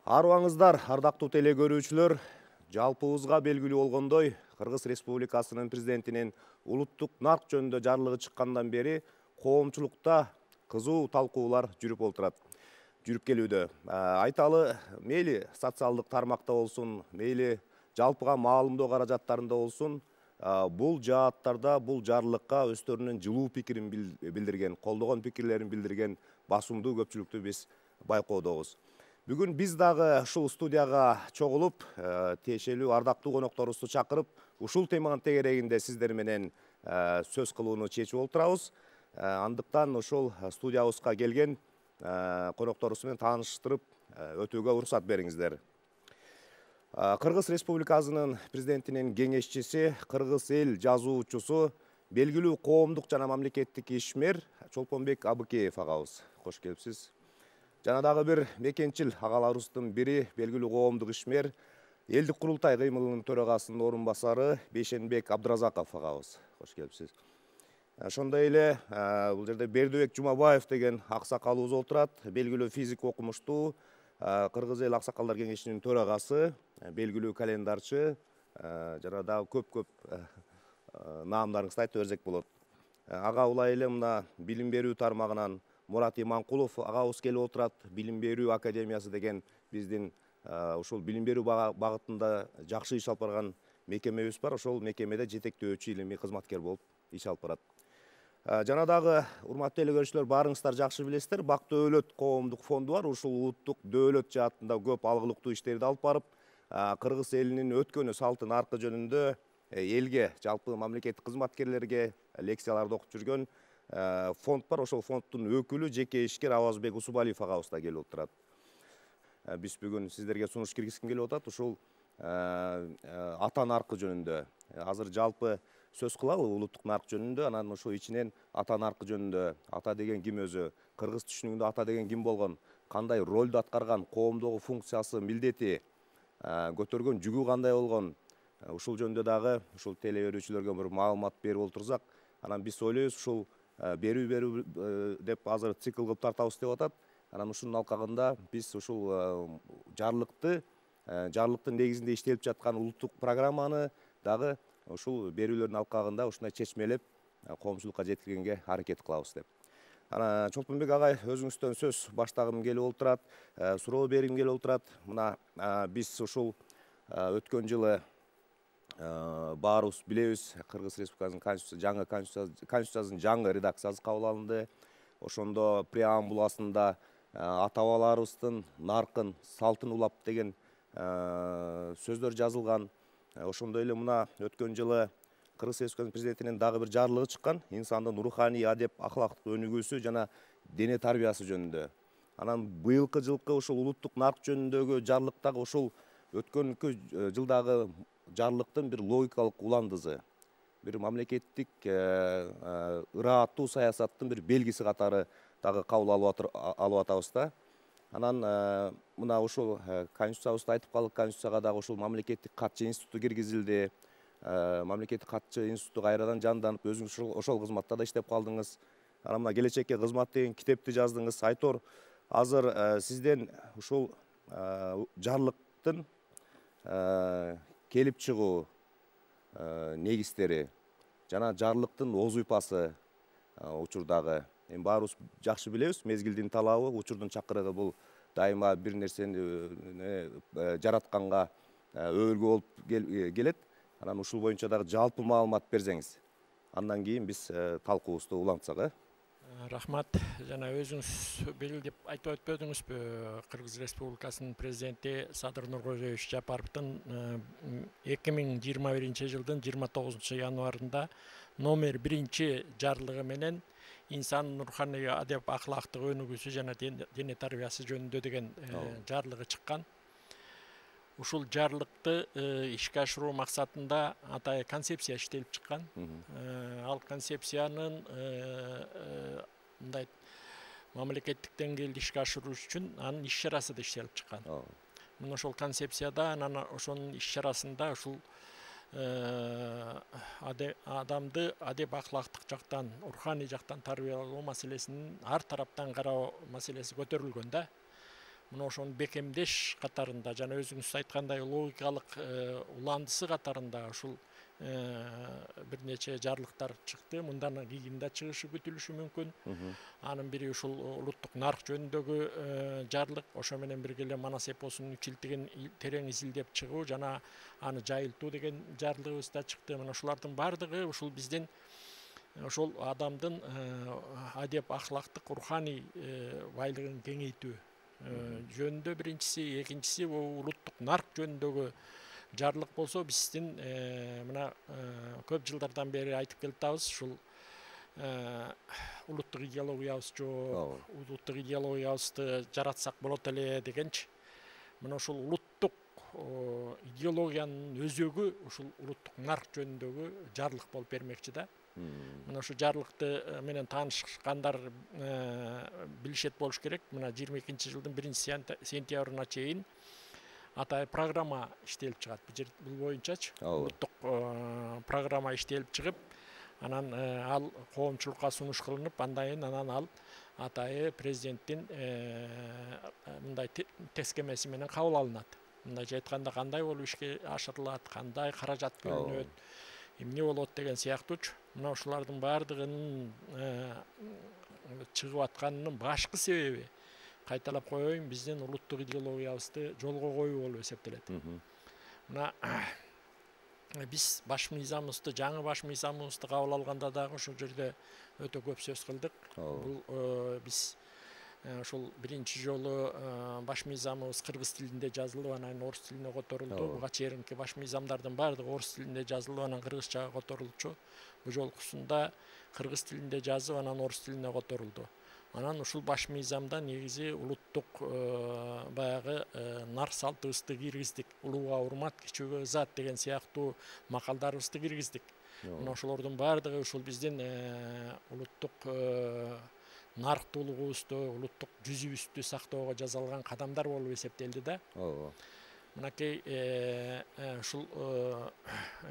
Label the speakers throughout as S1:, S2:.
S1: Арыбаңыздар, ардактуу теле көрүүчүлөр, жалпыбызга белгилүү болгондой, Кыргыз Республикасынын президентинин улуттук нарк жөнүндө жарлыгы чыккандан бери коомчулукта кызуу талкуулар жүрүп келүүдө. Айталы, мейли социалдык тармакта болсун, мейли жалпыга маалымдоо каражаттарында болсун, бул жааттарда бул жарлыкка өздөрүнүн жылуу пикирин билдирген, колдогон пикирлерин билдирген басымдуу көпчүлүктү биз байкоодобуз. Бүгүн биз дагы ушул студияга чогулуп, тиешелүү ардактуу конокторубузду чакырып, ушул теманын тегерегинде сиздер менен сөз кылууну чечип отурабыз. Андыктан ушул студиябызга келген конокторубуз менен тааныштырып өтүүгө уруксат бериңиздер. Кыргыз Республикасынын президентинин кеңешчиси, кыргыз эл жазуучусу, белгилүү коомдук жана мамлекеттик ишмер Чолпонбек Абыкеев агабыз. Кош келипсиз. Жана дагы бир мекенчил агаларыбыздын бири, белгилүү коомдук ишмер, Элдик курултай кыймылынын төрагасынын орун басары Бейшенбек Абдыразаков агабыз. Кош келипсиз. Ошондой эле бул жерде Бердибек Жумабаев деген аксакалыбыз отурат, белгилүү физик окумуштуу, Кыргыз эл аксакалдар кеңешинин төрагасы, белгилүү календарчы, жана дагы көп наамдарыңызды айтып берсек болот. Ага улай эле мына билим берүү тармагынан Мурат Иманкулов агабыз келип отурат. Билим берүү академиясы деген биздин ушул билим берүү багытында жакшы иш алып барган мекемебиз бар. Ошол мекемеде жетектөөчү илимий кызматкер болуп иш алып барат. Жана дагы урматтуу эле көрүүчүлөр, баарыңыздар жакшы билесиздер, Бак Дөөлөт коомдук фонду бар. Ушул улуттук дөөлөт жаатында көп алгылыктуу иштерди алып барып, кыргыз элинин өткөнү, салты, наркы жөнүндө элге, жалпы мамлекеттик кызматкерлерге лекцияларды окуп жүргөн фонд бар. Ошол фонддун өкүлү, жеке ишкер Авазбек Усубалиев агабыз да келип отурат. Биз бүгүн сиздерге сунуш киргизгим келип атат. Ушул ата наркы жөнүндө азыр жалпы сөз кылалы улуттук нарк жөнүндө, анан ошол ичинен ата наркы жөнүндө. Ата деген ким өзү? Кыргыз түшүнүгүндө ата деген ким болгон? Кандай ролду аткарган? Коомдогу функциясы, милдети, көтөргөн жүгү кандай болгон? Ушул жөнүндө дагы ушул теле көрүүчүлөргө бир маалымат берип олтурсак, анан биз ойлойбуз ушул берүү деп азыр цикл кылып тартабыз деп атат. Анан ушунун алкагында биз ушул жарлыктын негизинде иштелип жаткан улуттук программаны дагы ушул берүүлөрдүн алкагында ушундай чечмелеп коомчулукка жеткиргенге аракет кылабыз деп. Анан Чолпонбек агай, өзүңүздөн сөз баштагым келип олтурат, суроо бергим келип олтурат. Мына биз ушул өткөн жылы баарыбыз билебиз, Кыргыз Республикасынын конституциясынын жаңы редакциясы кабыл алынды. Ошондо преамбуласында ата-бабаларыбыздын наркын, салтын улап деген сөздөр жазылган. Ошондой эле мына өткөн жылы Кыргыз Республикасынын президентинин дагы бир жарлыгы чыккан, инсандын руханий, адеп, акылактык өнүгүүсү жана дене тарбиясы жөнүндө. Анан быйылкы жылкы ушул улуттук нарк жөнүндөгү жарлыктагы ушул өткөнкү жылдагы жарлыктын бир логикалык уландызы, бир мамлекеттик ырааттуу саясаттын бир белгиси катары дагы кабыл алып атабыз да. Анан мына ушул конституциябызда айтып калдык, конституцияга дагы ушул мамлекеттик катчы институту киргизилди. Мамлекеттик катчы институту кайрадан жанданып, өзүңүз ошол кызматта да иштеп калдыңыз. Анан мына келечекке кызмат деген китепти жаздыңыз. Айтор, азыр сизден ушул жарлыктын келип чыгуу негиздери жана жарлыктын озуйпасы учурдагы. Эми баарыбыз жакшы билебиз, мезгилдин талабы, учурдун чакырыгы бул дайыма бир нерсени жаратканга өбөлгө болуп келет. Анан ушул боюнча дагы жалпы маалымат берсеңиз. Андан кийин биз талкуубузду улантсак.
S2: Рахмат. Жана өзүңүз белгилеп айтып өтпөдүңүзбү, Кыргыз Республикасынын президенти Садыр Нуркожоевич Жапаровдун 2021 жылдын 29 январында номер 1 жарлыгы менен инсандын руханий, адеп, акылактык өнүгүүсү жана дене тарбиясы жөнүндө деген жарлыгы чыккан. Ушул жарлыкты ишке ашыруу максатында атайын концепция иштелип чыккан. Ал концепциянын мындай мамлекеттик деңгээлде ишке ашыруу үчүн анын иш чарасы да иштелип чыккан. Мына ошол концепцияда анан ошонун иш чарасында ушул адамды адеп акылактык жактан, руханий жактан тарбиялоо маселесинин ар тараптан кароо маселеси көтөрүлгөн да. мына ошону бекемдеш катарында жана өзүңүз айткандай логикалык уландысы катарында ушул бир нече жарлыктар чыкты. Мындан кийин да чыгышы күтүлүшү мүмкүн. Анын бири ушул улуттук нарк жөнүндөгү жарлык, ошо менен бирге эле Манас эпосунун үчилтигин терең изилдеп чыгуу жана аны жайылтуу деген жарлыгыбыз да чыкты. Мына ушулардын баардыгы ушул биздин ошол адамдын адеп ахлактык руханий байлыгын кеңейтүү жөнүндө биринчиси, экинчиси улуттук нарк жөнүндөгү жарлык болсо биздин мына көп жылдардан бери айтып келатабыз, ушул улуттук идеологиябыз жок, улуттук идеологиябызды жаратсак болот эле дегенчи. Мына ушул улуттук идеологиянын өзөгү ушул улуттук нарк жөнүндөгү жарлык болуп бермекчи да. Мына ушу жарлыкты менен таанышкандар билишет болуш керек. Мына 22-жылдын 1-сентябрына чейин атайын программа иштелип чыгат. Бул боюнчачы улуттук программа иштелип чыгып, анан ал коомчулукка сунуш кылынып, андан кийин анан ал атайын президенттин мындай тескемеси менен кабыл алынат. Мындайча айтканда кандай болуп ишке ашырылат, кандай каражат бөлүнөт, эмне болот деген сыяктуучу. Мына ушулардын баардыгынын чыгып атканынын башкы себеби, кайталап коеюн, биздин улуттук идеологиябызды жолго коюу болуп эсептелет. Мына биз баш мыйзамыбызды, жаңы баш мыйзамыбызды кабыл алганда дагы ошол жерде өтө көп сөз кылдык. Бул биз ошол биринчи жолу баш мыйзамыбыз кыргыз тилинде жазылып, анан орус тилине которулду. Буга чейинки баш мыйзамдардын баардыгы орус тилинде жазылып, анан кыргызчага которулчу. Бул жолкусунда кыргыз тилинде жазып, анан орус тилине которулду. Анан ушул баш мыйзамда негизи улуттук баягы нар салтыбызды киргиздик. Улууга урмат, кичүүгө ызат деген сыяктуу макалдарыбызды киргиздик. Мына ошолордун баардыгы ушул биздин улуттук нарктуулугубузду, улуттук жүзүбүздү сактоого жасалган кадамдар болуп эсептелди да. Мынакей ушул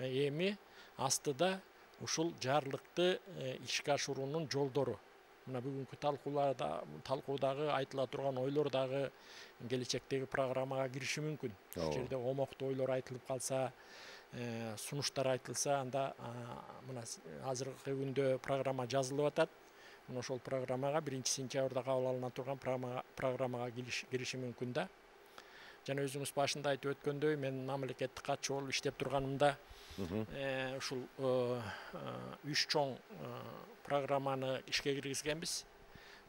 S2: эми астыда ушул жарлыкты ишке ашыруунун жолдору. Мына бүгүнкү талкуудагы айтыла турган ойлор дагы келечектеги программага кириши мүмкүн. Ушул жерде омоктуу ойлор айтылып калса, сунуштар айтылса, анда мына азыркы күндө программа жазылып атат. Мына ошол программага 1-сентябрда кабыл алына турган программага кириши мүмкүн да. Жана өзүңүз башында айтып өткөндөй, мен мамлекеттик катчы болуп иштеп турганымда ушул 3 чоң программаны ишке киргизгенбиз.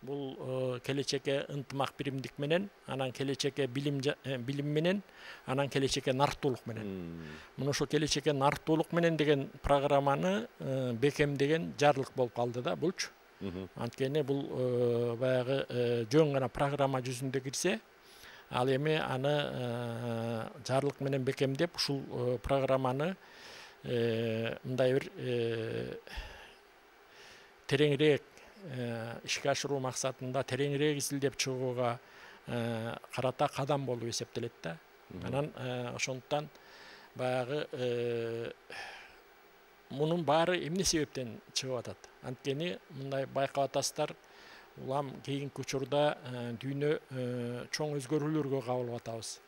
S2: Бул келечекке ынтымак биримдик менен, анан келечекке билим менен, анан келечекке нарктуулук менен. Мына ошол келечекке нарктуулук менен деген программаны бекемдеген жарлык болуп калды да булчу. Анткени бул баягы жөн гана программа жүзүндө кирсе, ал эми аны жарлык менен бекемдеп, ушул программаны мындай бир тереңирээк ишке ашыруу максатында тереңирээк изилдеп чыгууга карата кадам болуп эсептелет да. Анан ошондуктан баягы мунун баары эмне себептен чыгып атат? Анткени мындай байкап атасыздар, улам кийинки учурда дүйнө чоң өзгөрүүлөргө кабылып атабыз.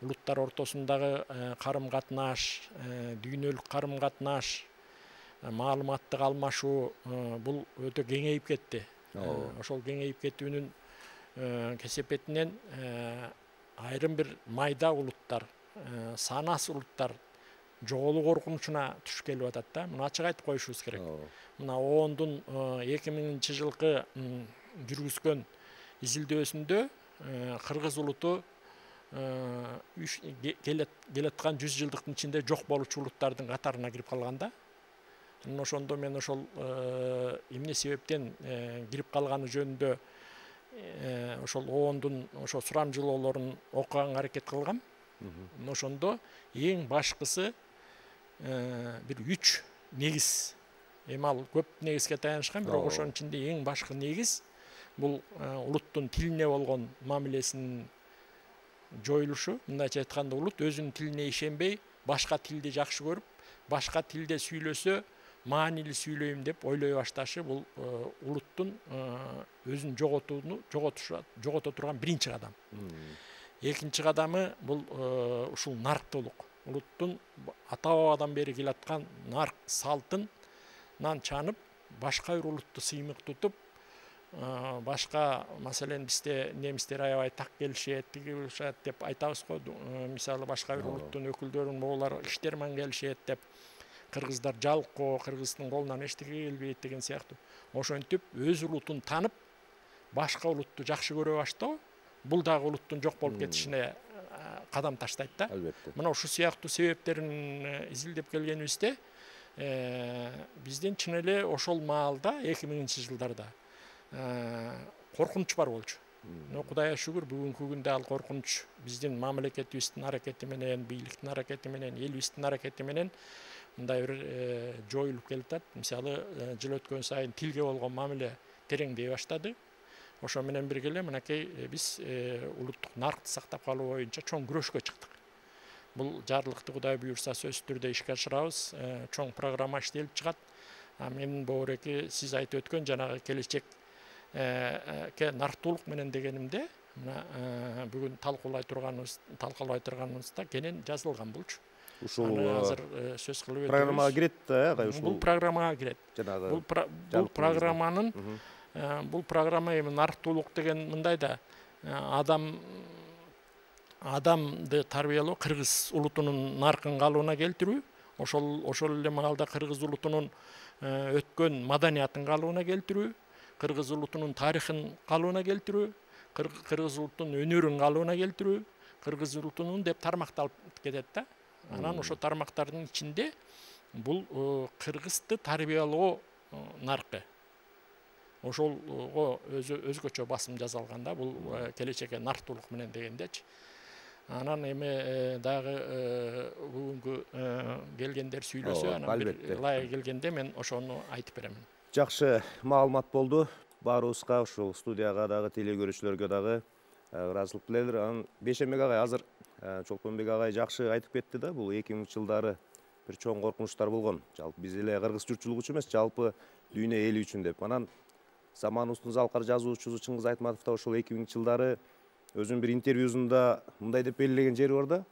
S2: Улуттар ортосундагы карым-катнаш, дүйнөлүк карым-катнаш, маалыматтык алмашуу бул өтө кеңейип кетти. Ошол кеңейип кетүүнүн кесепетинен айрым бир майда улуттар, санас улуттар жоголуу коркунучуна түшүп келип атат да. Муну ачык айтып коюшубуз керек. Мына ООНдун 2000-жылкы жүргүзгөн изилдөөсүндө кыргыз улуту келаткан 100 жылдыктын ичинде жок болчу улуттардын катарына кирип калган да. Ошондо мен ошол эмне себептен кирип калганы жөнүндө ошол ООНдун ошо сурамжылоолорун окуганга аракет кылгам. Ошондо эң башкысы бир 3 негиз. Эми ал көп негизге таянышкан, бирок ошонун ичинде эң башкы негиз бул улуттун тилине болгон мамилесинин жоюлушу. Мындайча айтканда, улут өзүнүн тилине ишенбей, башка тилди жакшы көрүп, башка тилде сүйлөсө, маанилүү сүйлөйм деп ойлой башташы бул улуттун өзүн жогото турган биринчи кадам. Экинчи кадамы бул ушул нарктуулук. Улуттун ата бабадан бери келаткан нарк салтынан чанып, башка бир улутту сыймык тутуп, башка маселен бизде немистер аябай так келишет, деп айтабыз го. Мисалы башка бир улуттун өкүлдөрүн моголар иштерман келишет деп, кыргыздар жалко, кыргыздын колунан эчтеке келбейт деген сыяктуу. Ошентип өз улутун танып, башка улутту жакшы көрө баштоо, бул дагы улуттун жок болуп кетишине кадам таштайт да.
S1: Албетте.
S2: Мына ушул сыяктуу себептерин изилдеп келгенибизде, биздин чын эле ошол маалда 2000-жылдарда коркунуч бар болчу. Кудайга шүгүр, бүгүнкү күндө ал коркунуч биздин мамлекетибиздин аракети менен, бийликтин аракети менен, элибиздин аракети менен мындай бир жоюлуп келатат. Мисалы, жыл өткөн сайын тилге болгон мамиле тереңдей баштады. Ошо менен бирге эле мынакей биз улуттук наркты сактап калуу боюнча чоң күрөшкө чыктык. Бул жарлыкты Кудай буюрса сөзсүз түрдө ишке ашырабыз. Чоң программа иштелип чыгат. Мен боореки сиз айтып өткөн жанагы келечекке нарктуулук менен дегенимде, мына бүгүн талкуулай турганыбызда кенен жазылган булчу.
S1: Ушул
S2: азыр сөз кылып
S1: программага кирет да,
S2: бул программага кирет.
S1: Жанагы
S2: бул программанын бул программа эми нарктуулук деген мындай да, адамды тарбиялоо, кыргыз улутунун наркын калыбына келтирүү, ошол эле маалда кыргыз улутунун өткөн маданиятын калыбына келтирүү, кыргыз улутунун тарыхын калыбына келтирүү, кыргыз улутунун өнөрүн калыбына келтирүү, кыргыз улутунун деп тармакталып кетет да. Анан ошо тармактардын ичинде бул кыргызды тарбиялоо наркы. Ошолго өзгөчө басым жасалганда, бул келечекке нарктуулук менен дегендечи. Анан эми дагы бүгүнкү келгендер сүйлөсө, анан бир ылайык келгенде мен ошону айтып беремин.
S1: Жакшы маалымат болду. Баарыбызга, ушул студияга дагы, телекөрүүчүлөргө дагы ыраазычылык билдирелер. Анан Бейшенбек агай азыр Чолпонбек агай жакшы айтып кетти да, бул 2000-жылдары бир чоң коркунучтар болгон. Жалпы биз эле кыргыз журтчулугу үчүн эмес, жалпы дүйнө эли үчүн деп. Анан заманыбыздын залкар жазуучусу Чыңгыз Айтматов да ошол 2000-жылдары өзүнүн бир интервьюсунда мындай деп белгилеген жери бар да.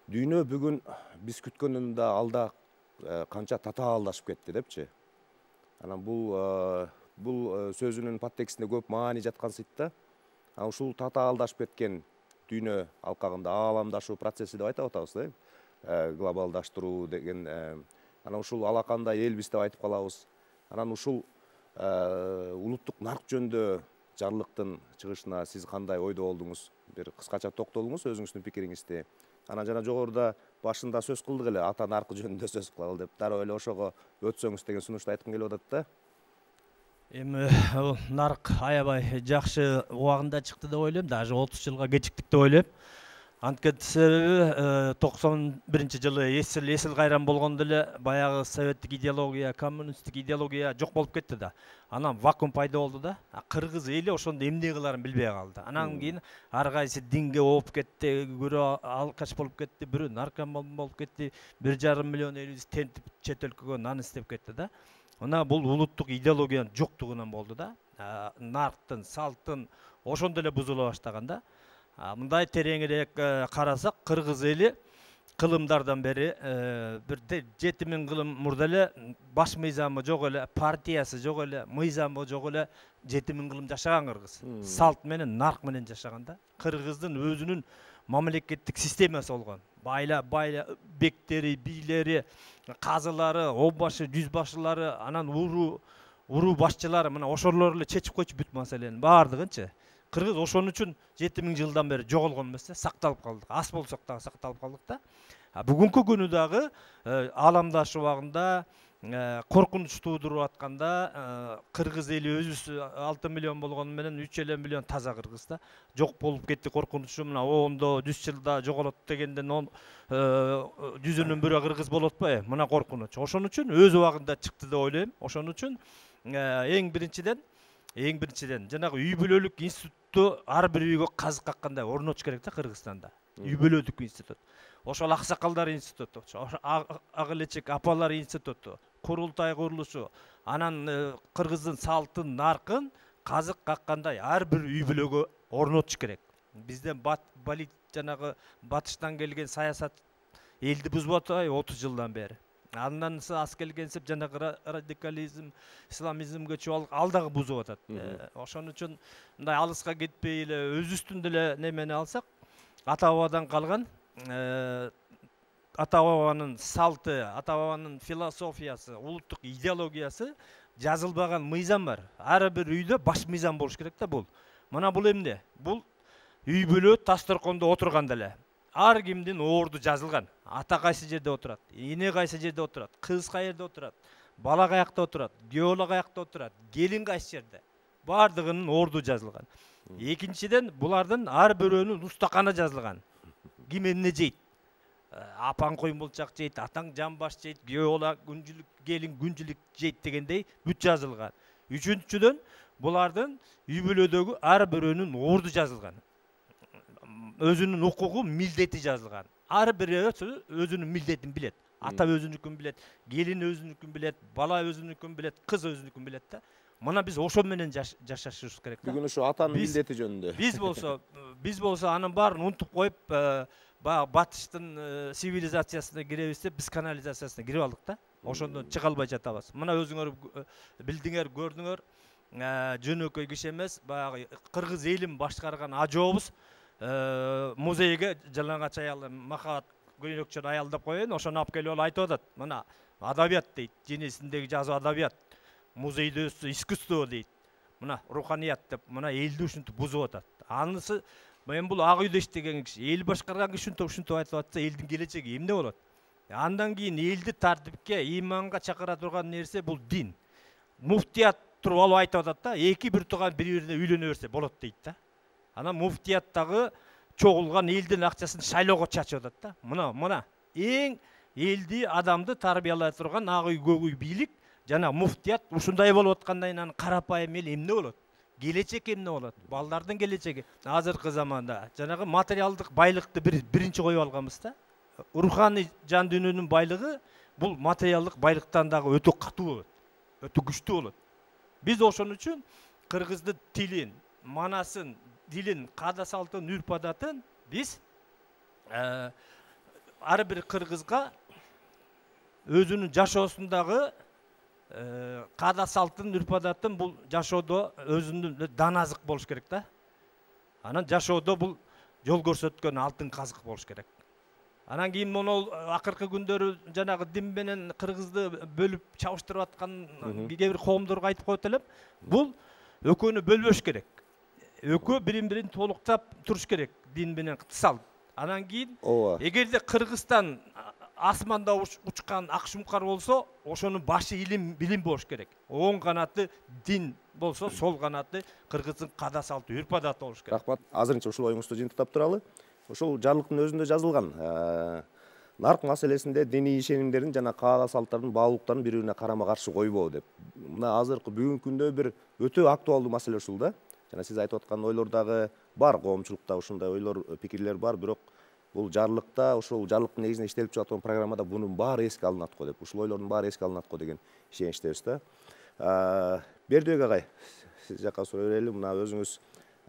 S1: Дүйнө бүгүн биз күткөндөн да алда канча татаалдашып кетти депчи. Анан бул сөзүнүн подтекстинде көп маани жаткан сыйт да. Анан ушул татаалдашып кеткен дүйнө алкагында ааламдашуу процесси деп айтып атабыз да. Глобалдаштыруу деген. Анан ушул алакандай элбиз деп айтып калабыз. Анан ушул улуттук нарк жөнүндө жарлыктын чыгышына сиз кандай ойдо болдуңуз? Бир кыскача токтолуңуз өзүңүздүн пикириңизди. Анан жана жогоруда башында сөз кылдык эле, ата наркы жөнүндө сөз кылалы деп, дароо эле ошого өтсөңүз деген сунушту айткым келип атат да.
S3: Эми нарк аябай жакшы убагында чыкты деп ойлойм, даже 30 жылга кечиктик деп ойлойм. Анткени себеби 91-жылы эсил кайран болгондо эле баягы советтик идеология, коммунисттик идеология жок болуп кетти да. Анан вакуум пайда болду да. Кыргыз эли ошондо эмне кыларын билбей калды. Анан кийин ар кайсы динге ооп кетти, бирөө алкаш болуп кетти, бирөө наркоман болуп кетти, 1,5 миллион элибиз тентип чет өлкөгө нан издеп кетти да. Мына бул улуттук идеологиянын жоктугунан болду да. Нарктын, салттын ошондо эле бузула баштаган да. Мындай тереңирээк карасак, кыргыз эли кылымдардан бери бир 7000 кылым мурда эле баш мыйзамы жок эле, партиясы жок эле, мыйзамы жок эле 7000 кылым жашаган кыргыз. Салт менен, нарк менен жашаган да. Кыргыздын өзүнүн мамлекеттик системасы болгон. Байла бектери, бийлери, казылары, оббашы, жүзбашылары, анан уруу башчылары, мына ошолор эле чечип койчу бүт маселенин баардыгынчы. Кыргыз ошон үчүн 7000 жылдан бери жоголгон эмес, сакталып калдык. Аз болсок дагы сакталып калдык да. Бүгүнкү күнү дагы ааламдашуу убагында коркунуч туудуруп атканда кыргыз эли өзүбүз 6 миллион болгону менен 3,5 миллион таза кыргыз да. Жок болуп кетти коркунучу, мына 10-100 жылда жоголот дегенден 100-үнүн бирөө кыргыз болот атпайбы? Мына коркунуч. Ошон үчүн өз убагында чыкты деп ойлойм. Ошон үчүн эң биринчиден жанагы үй бүлөлүк институтту ар бир үйгө казык каккандай орнотуш керек да Кыргызстанда. Үй бүлөлүк институт. Ошол аксакалдар институту, ак элечек апалар институту, курултай курулушу, анан кыргыздын салтын, наркын казык каккандай ар бир үй бүлөгө орнотуш керек. Бизден балит жанагы батыштан келген саясат элди бузуп атпайбы 30 жылдан бери. Андан аз келгенсип жанагы радикализм, исламизмге чөп ал дагы бузуп атат. Ошон үчүн мындай алыска кетпей эле өзүбүздүн деле немени алсак, ата бабадан калган ата бабанын салты, ата бабанын философиясы, улуттук идеологиясы жазылбаган мыйзам бар. Ар бир үйдө баш мыйзам болуш керек да бул. Мына бул эмне? Бул үй бүлө дасторкондо отурганда эле ар кимдин орду жазылган. Ата кайсы жерде отурат, эне кайсы жерде отурат, кыз кайерде отурат, бала каякта отурат, күйөө каякта отурат, келин кайсы жерде. Бардыгынын орду жазылган. Экинчиден, булардын ар бирөөнүн устаканы жазылган. Ким эмне жейт? Апаң коймолчак жейт, атаң жамбаш жейт, күйөө күнчүлүк, келин күнчүлүк жейт дегендей бүт жазылган. Үчүнчүдөн, булардын үй бүлөдөгү ар бирөөнүн орду жазылган. Өзүнүн укугу, милдети жазылган. Ар бирөөсү өзүнүн милдетин билет. Ата өзүнүкүн билет, келин өзүнүкүн билет, бала өзүнүкүн билет, кыз өзүнүкүн билет да. Мына биз ошо менен жашашыбыз керек да.
S1: Бүгүн ушу атанын милдети жөнүндө.
S3: Биз болсо анын баарын унутуп коюп, баягы батыштын цивилизациясына киребиз деп, биз канализациясына кирип алдык да. Ошондон чыга албай жатабыз. Мына өзүңөр билдиңер, көрдүңөр, жөнөкөй киши эмес, баягы кыргыз элин башкарган ажообуз музейге жалаңач аял махабат көйнөкчөн аял деп коеюн, ошону алып келип айтып атат. Мына адабият дейт, денесиндеги жазуу адабият, музейде искусство дейт. Мына руханият деп, мына элди ушинтип бузуп атат. Анысы мен бул ак үйдө иштеген киши, эл башкарган киши ушинтип айтып атса, элдин келечеги эмне болот? Андан кийин элди тартипке, иманга чакыра турган нерсе бул дин. Муфтият туруп алып айтып атат да, эки бир тууган бири-бирине үйлөнө берсе болот дейт да. Анан муфтияттагы чогулган элдин акчасын шайлоого чачып атат да. Мына эң элди, адамды тарбиялай турган ак үй, көк үй бийлик жана муфтият ушундай болуп аткандан кийин анын карапайым эл эмне болот? Келечек эмне болот? Балдардын келечеги. Азыркы заманда жанагы материалдык байлыкты биринчи коюп алганбыз да. Руханий жан дүйнөнүн байлыгы бул материалдык байлыктан дагы өтө катуу болот, өтө күчтүү болот. Биз ошон үчүн кыргыздын тилин, манасын, дилин, каада салтын, үрп адатын биз ар бир кыргызга өзүнүн жашоосундагы каада салтын, үрп адатын бул жашоодо өзүнүн даназык болуш керек да. Анан жашоодо бул жол көрсөткөн алтын казык болуш керек. Анан кийин мону акыркы күндөрү жанагы дин менен кыргызды бөлүп чабыштырып аткан кээ бир коомдорго айтып коет элем. Бул экөөнү бөлбөш керек. Экөө бирин-бирин толуктап туруш керек дин менен салт. Анан кийин эгерде Кыргызстан асманда учкан ак шумкар болсо, ошонун башы билим болуш керек. Оң канаты дин болсо, сол канаты кыргыздын каада салты, үрп адаты болуш керек.
S1: Рахмат. Азырынча ушул оюңузду жыйынтыктап туралы. Ушул жарлыктын өзүндө жазылган. Нарк маселесинде диний ишенимдердин жана каада салттардын баалуулуктарын бири-бирине карама-каршы койбоо деп. Мына азыркы бүгүнкү күндө бир өтө актуалдуу маселе ушул да. Жана сиз айтып аткан ойлор дагы бар, коомчулукта ушундай ойлор, пикирлер бар, бирок бул жарлыкта, ушул жарлыктын негизинде иштелип жаткан программада бунун баары эске алынат го деп, ушул ойлордун баары эске алынат го деген ишеничтебиз да. Бердибек агай, сиз жака сурай берели. Мына өзүңүз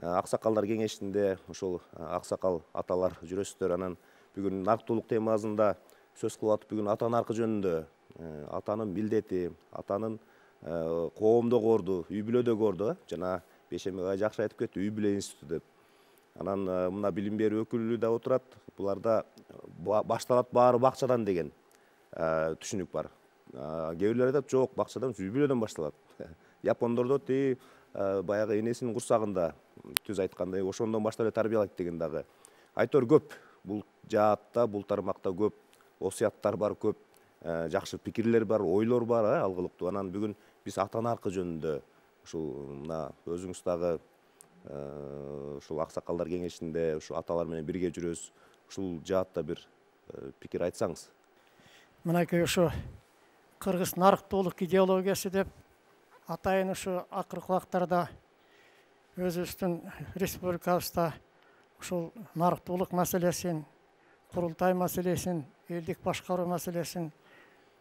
S1: аксакалдар кеңешинде ушул аксакал аталар жүрөсүздөр, анан бүгүн нарктуулук темасында сөз кылып атып, бүгүн ата наркы жөнүндө, атанын милдети, атанын коомдогу орду, үй бүлөдөгү орду, жана Бейшембек агай жакшы айтып кетти, үй бүлө институту деп. Анан мына билим берүү өкүлү да отурат, буларда башталат баары бакчадан деген түшүнүк бар. Кээ бирлер айтат, жок, бакчадан, үй бүлөдөн башталат. Япондордо баягы энесинин курсагында, түз айткандай, ошондон баштап эле тарбиялайт деген дагы айтор көп. Бул жаатта, бул тармакта көп осуяттар бар, көп жакшы пикирлер бар, ойлор бар, алгылыктуу. Анан бүгүн биз ата наркы жөнүндө ушул мына өзүңүз дагы ушул аксакалдар кеңешинде ушул аталар менен бирге жүрөсүз. Ушул жаатта бир пикир айтсаңыз.
S4: Мынакей ушу кыргыз нарктуулук идеологиясы деп атайын ушу акыркы убактарда өзүбүздүн республикабызда ушул нарктуулук маселесин, курултай маселесин, элдик башкаруу маселесин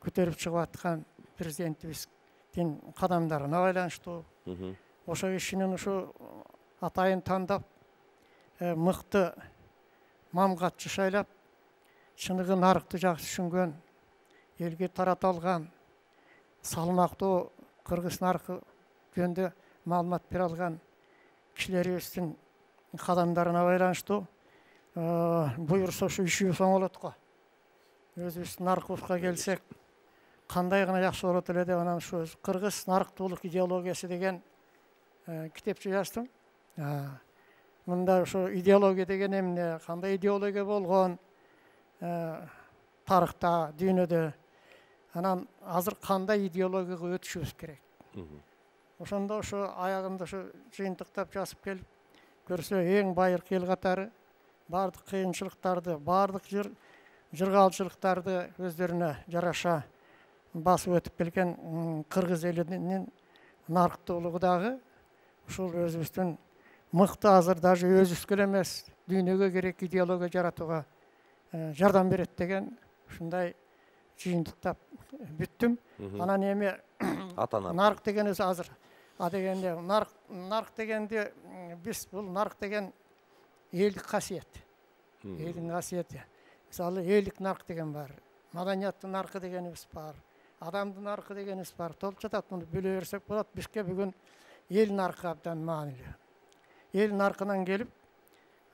S4: көтөрүп чыгып аткан президентибиздин кадамдарына байланыштуу. Ошо кишинин ушу атайын тандап, мыкты мамгатчы шайлап, чыныгы нарыкты жакшы түшүнгөн, элге тарата алган, салмактуу кыргыз наркы жөнүндө маалымат бере алган кишилерибиздин кадамдарына байланыштуу буюрса ушу ишибиз оңолот го. Өзүбүздүн наркыбызга келсек, кандай гана жакшы болот эле деп анан ушу кыргыз нарыктуулук идеологиясы деген китепче жаздым. Мында ушу идеология деген эмне, кандай идеология болгон тарыхта, дүйнөдө, анан азыр кандай идеологияга өтүшүбүз керек. Ошондо ушу аягында ушу жыйынтыктап жазып келип көрсө, эң байыркы эл катары бардык кыйынчылыктарды, бардык жыргалчылыктарды өздөрүнө жараша басып өтүп келген кыргыз элинин нарыктуулугу дагы ушул өзүбүздүн мыкты азыр даже өзүбүзгө эле эмес, дүйнөгө керек идеология жаратууга жардам берет деген ушундай жыйынтыктап бүттүм. Анан эми нарык деген өзү азыр дегенде нарык дегенде биз бул нарык деген элдик касиет. Элдин касиети. Мисалы элдик нарык деген бар, маданияттын наркы дегенибиз бар, адамдын наркы дегенибиз бар. Толуп жатат, муну бөлө берсек болот. Бизге бүгүн эл наркы абдан маанилүү. Эл наркынан келип,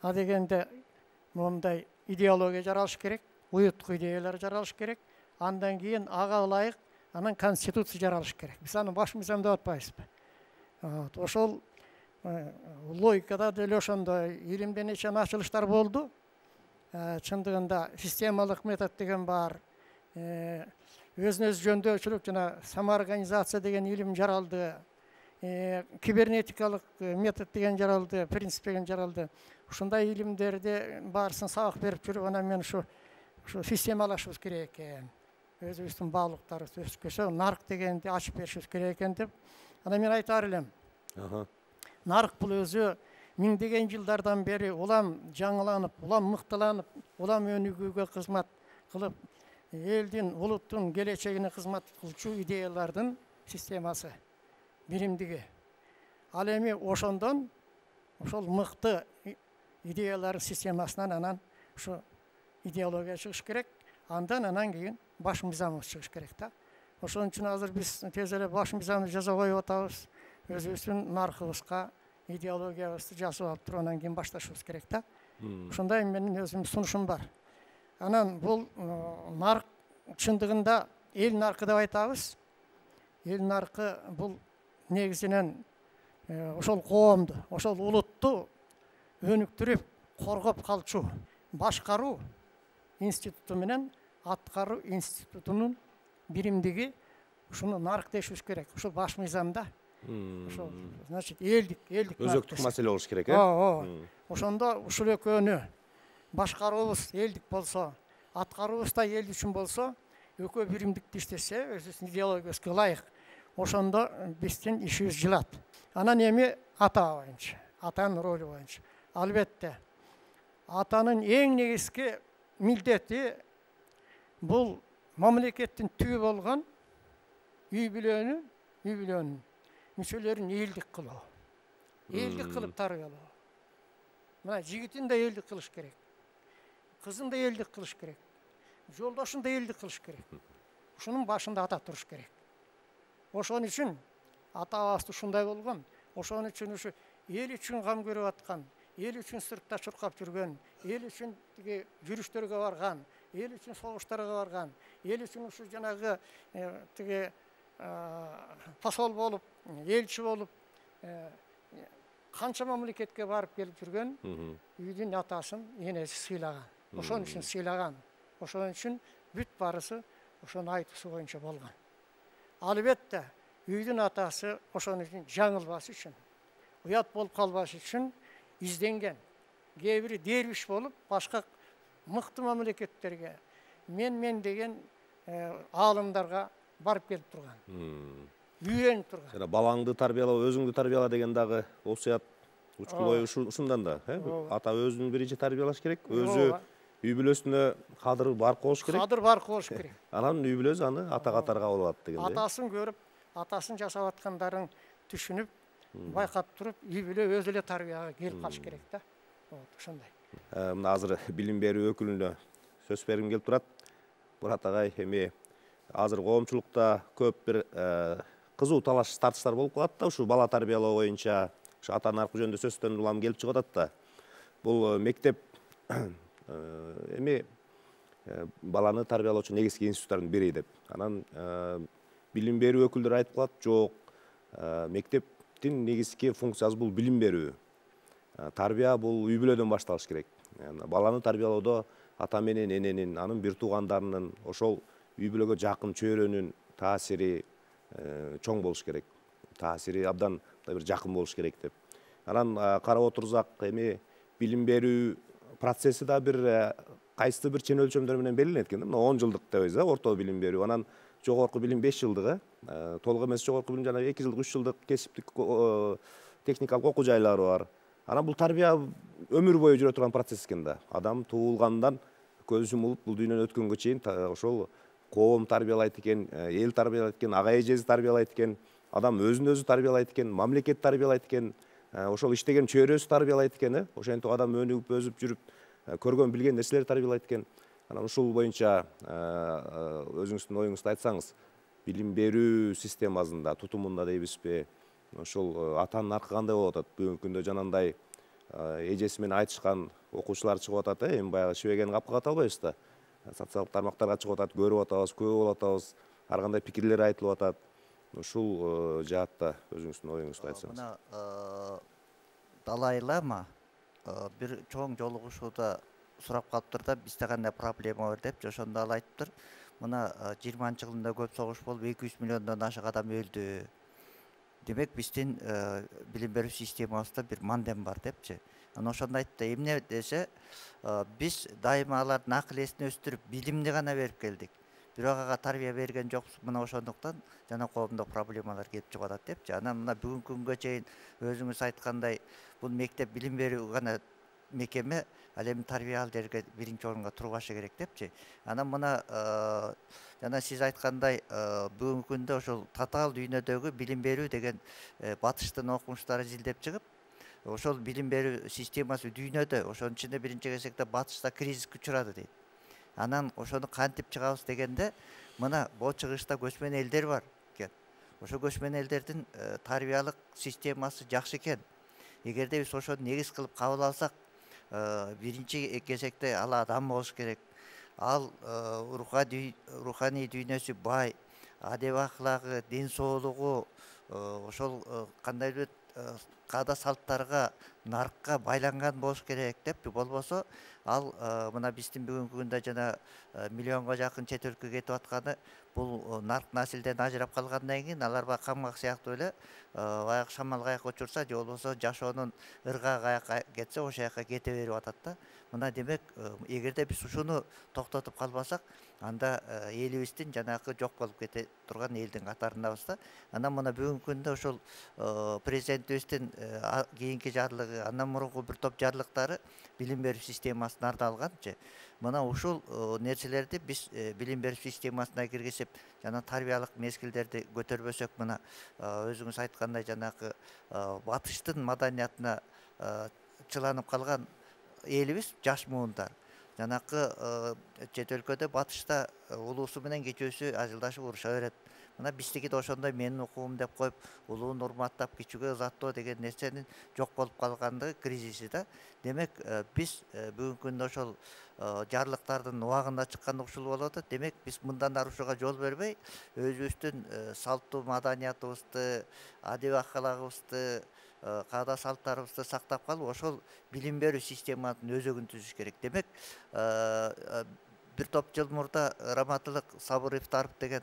S4: дегенде мондай идеология жаралыш керек, уюттук идеялар жаралыш керек. Андан кийин ага ылайык анан конституция жаралыш керек. Биз аны башыбыздан деп атпайбызбы? Ошол логикада деле ошондой илимде нече ачылыштар болду. Чындыгында системалык метод деген бар. Өзүн өзү жөндөочүлүк жана самоорганизация деген илим жаралды. Кибернетикалык метод деген жаралды, принцип деген жаралды. Ушундай илимдерди баарысын сабак берип жүрүп, анан мен ушу системалашыбыз керек экен. Өзүбүздүн баалыктарыбызды өскөсө, нарык дегенди ачып беришибиз керек экен деп. Анан мен айтаар элем. Нарык бул өзү миңдеген жылдардан бери улам жаңыланып, улам мыктыланып, улам өнүгүүгө кызмат кылып, элдин, улуттун келечегине кызмат кылчу идеялардын системасы, биримдиги. Ал эми ошондон, ошол мыкты идеялардын системасынан анан ушу идеология чыгыш керек. Андан кийин баш мыйзамыбыз чыгыш керек да. Ошон үчүн азыр биз тез эле баш мыйзамды жаза коюп атабыз. Өзүбүздүн наркыбызга идеологиябызды жазып алып туруп, анан кийин башташыбыз керек да. Ошондой менин өзүмдүн сунушум бар. Анан бул нарк чындыгында эл наркы деп айтабыз. Эл наркы бул негизинен ошол коомду, ошол улутту өнүктүрүп, коргоп калчу башкаруу институту менен аткаруу институтунун биримдиги, ушуну нарк дешибиз керек. Ушул баш мыйзамда. Ошол, значит, элдик
S1: өзөктүк маселе болуш керек,
S4: Ошондо ушул экөөнү башкаруубуз элдик болсо, аткаруубуз да эл үчүн болсо, экөө биримдикти иштесе, өзүбүздүн идеологиябызга ылайык, ошондо биздин ишибиз жылат. Анан эми ата боюнча, атанын ролу боюнча. Албетте, атанын эң негизги милдети бул мамлекеттин түбү болгон үй бүлөнүн мүчөлөрүн элдик кылуу. Элдик кылып тарбиялоо. Мына жигитин да элдик кылыш керек. Кызын да элдик кылыш керек. Жолдошун да элдик кылыш керек. Ушунун башында ата туруш керек. Ошон үчүн ата-бабабыз ушундай болгон. Ошон үчүн ушу эл үчүн кам көрүп аткан, эл үчүн сыртта чуркап жүргөн, эл үчүн тиги жүрүштөргө барган, эл үчүн согуштарга барган, эл үчүн ушу жанагы тиги посол болуп, элчи болуп, канча мамлекетке барып келип жүргөн үйдүн атасын, энеси сыйлаган. Ошон үчүн сыйлаган. Ошон үчүн бүт барысы ошону айтуусу боюнча болгон. Албетте, үйдүн атасы ошон үчүн жаңылбаш үчүн, уят болуп калбаш үчүн изденген. Кээ бири дервиш болуп, башка мыкты мамлекеттерге мен деген аалымдарга барып келип турган. Үйрөнүп турган.
S1: Жана балаңды тарбиялоо, өзүңдү тарбияла деген дагы осуят учкулой ушундан да, ата өзүн биринчи тарбиялаш керек, өзү үй бүлөсүнө кадыр баркы болуш керек.
S4: Кадыр бар болуш керек.
S1: Анан үй бүлөсү аны ата катарга кабыл алат дегендей.
S4: Атасын көрүп, атасын жасап аткандарын түшүнүп, байкап туруп, үй бүлө өзү эле тарбияга келип калыш керек да. Ошондой.
S1: Мына азыр билим берүү өкүлүнө сөз бергим келип турат. Мурат агай, эми азыр коомчулукта көп бир кызуу талаш тартыштар болуп калат да, ушу бала тарбиялоо боюнча, ушу ата наркы жөнүндө сөздөн улам келип чыгып атат да. Бул мектеп эми баланы тарбиялоочу негизги институттардын бири деп. Анан билим берүү өкүлдөрү айтып калат, жок, мектептин негизги функциясы бул билим берүү. Тарбия бул үй бүлөдөн башталыш керек. Баланы тарбиялоодо ата менен эненин, анын бир туугандарынын, ошол үй бүлөгө жакын чөйрөнүн таасири чоң болуш керек. Таасири абдан бир жакын болуш керек деп. Анан карап отурсак, эми билим берүү процесси да бир кайсы бир чен өлчөмдөр менен белгиленет экен. Мына 10 жылдык дейбиз, орто билим берүү. Анан жогорку билим 5 жылдыгы, толук эмес жогорку билим жана 2 жылдык, 3 жылдык кесиптик техникалык окуу жайлары бар. Анан бул тарбия өмүр бою жүрө турган процесс экен да. Адам туулгандан көзү жумулуп бул дүйнөнөн өткөнгө чейин ошол коом тарбиялайт экен, эл тарбиялайт экен, ага эжеси тарбиялайт экен, адам өзүн өзү тарбиялайт экен, мамлекет тарбиялайт экен, ошол иштеген чөйрөсү тарбиялайт экен, ошентип адам өнүгүп өсүп жүрүп көргөн билген нерселерди тарбиялайт экен. Анан ушул боюнча өзүңүздүн оюңузду айтсаңыз, билим берүү системасында, тутумунда дейбизби, ошол атанын наркы кандай болуп атат? Бүгүнкү күндө жанагындай эжеси менен айтышкан окуучулар чыгып атат, эми баягы шибегени капка ката албайбыз да. Социалдык тармактарга чыгып атат, көрүп атабыз, күбө болуп атабыз, ар кандай пикирлер айтылып атат. Ушул жаатта өзүңүздүн оюңузду айтсаңыз.
S5: Мына Далай Лама бир чоң жолугушууда сурап калыптыр да, бизде кандай проблема бар деп, ошондо ал айтыптыр. Мына 20-жылында көп согуш болуп 200 миллиондон ашык адам өлдү. Демек биздин билим берүү системабызда бир мандем бар депчи. Анан ошондо айтты, эмне десе, биз дайыма алардын акыл эсин өстүрүп, билимди гана берип келдик. Бирок ага тарбия берген жокпуз. Мына ошондуктан жана коомдо проблемалар келип чыгып атат депчи. Анан мына бүгүнкү күнгө чейин өзүңүз айткандай, бул мектеп билим берүү гана мекеме, ал эми тарбиялык жерге биринчи орунга турбашы керек депчи. Анан мына жана сиз айткандай, бүгүнкү күндө ошол татаал дүйнөдөгү билим берүү деген батыштын окумуштары изилдеп чыгып, ошол билим берүү системасы дүйнөдө, ошонун ичинде биринчи кезекте батышта кризиске учурады дейт. Анан ошону кантип чыгабыз дегенде, мына бул чыгышта көчмөн элдер бар экен. Ошо көчмөн элдердин тарбиялык системасы жакшы экен. Эгерде биз ошону негиз кылып кабыл алсак, биринчи кезекте ал адам болуш керек. Ал руханий дүйнөсү бай, адеп аклагы, ден соолугу, ошол кандайдыр каада салттарга, наркка байланган болуш керек деппи. Болбосо ал мына биздин бүгүнкү күндө жана миллионго жакын чет өлкөгө кетип атканы, бул нарк насилден ажырап калгандан кийин алар камгак сыяктуу эле баягы шамал каяка учурса, же болбосо жашоонун ыргагы каяка кетсе, ошол жака кете берип атат да. Мына демек, эгерде биз ушуну токтотуп калбасак, анда элибиздин жанагы жок болуп кете турган элдин катарындабыз да. Анан мына бүгүнкү күндө ошол президентибиздин кийинки жарлыгы, андан мурунку бир топ жарлыктары билим берүү системасын ардалганчы. Мына ушул нерселерди биз билим берүү системасына киргизип, жана тарбиялык мезгилдерди көтөрбөсөк, мына өзүңүз айткандай жанагы батыштын маданиятына чыланып калган элибиз жаш муундар. Жанакы чет өлкөдө батышта улуусу менен кичүүсү ажылдашып уруша берет. Мына биздики да ошондой менин укугум деп коюп, улууну урматтап, кичүүгө ызаттоо деген нерсенин жок болуп калгандыгы кризиси да. Демек, биз бүгүнкү күндө ошол жарлыктардын убагында чыккан ушул болуп атат. Демек, биз мындан ары ушуга жол бербей, өзүбүздүн салттуу маданиятыбызды, адеп аклагыбызды, каада салттарыбызды сактап калып, ошол билим берүү системанын өзөгүн түзүш керек. Демек, бир топ жыл мурда Раматылык Сабыр Ифтаров деген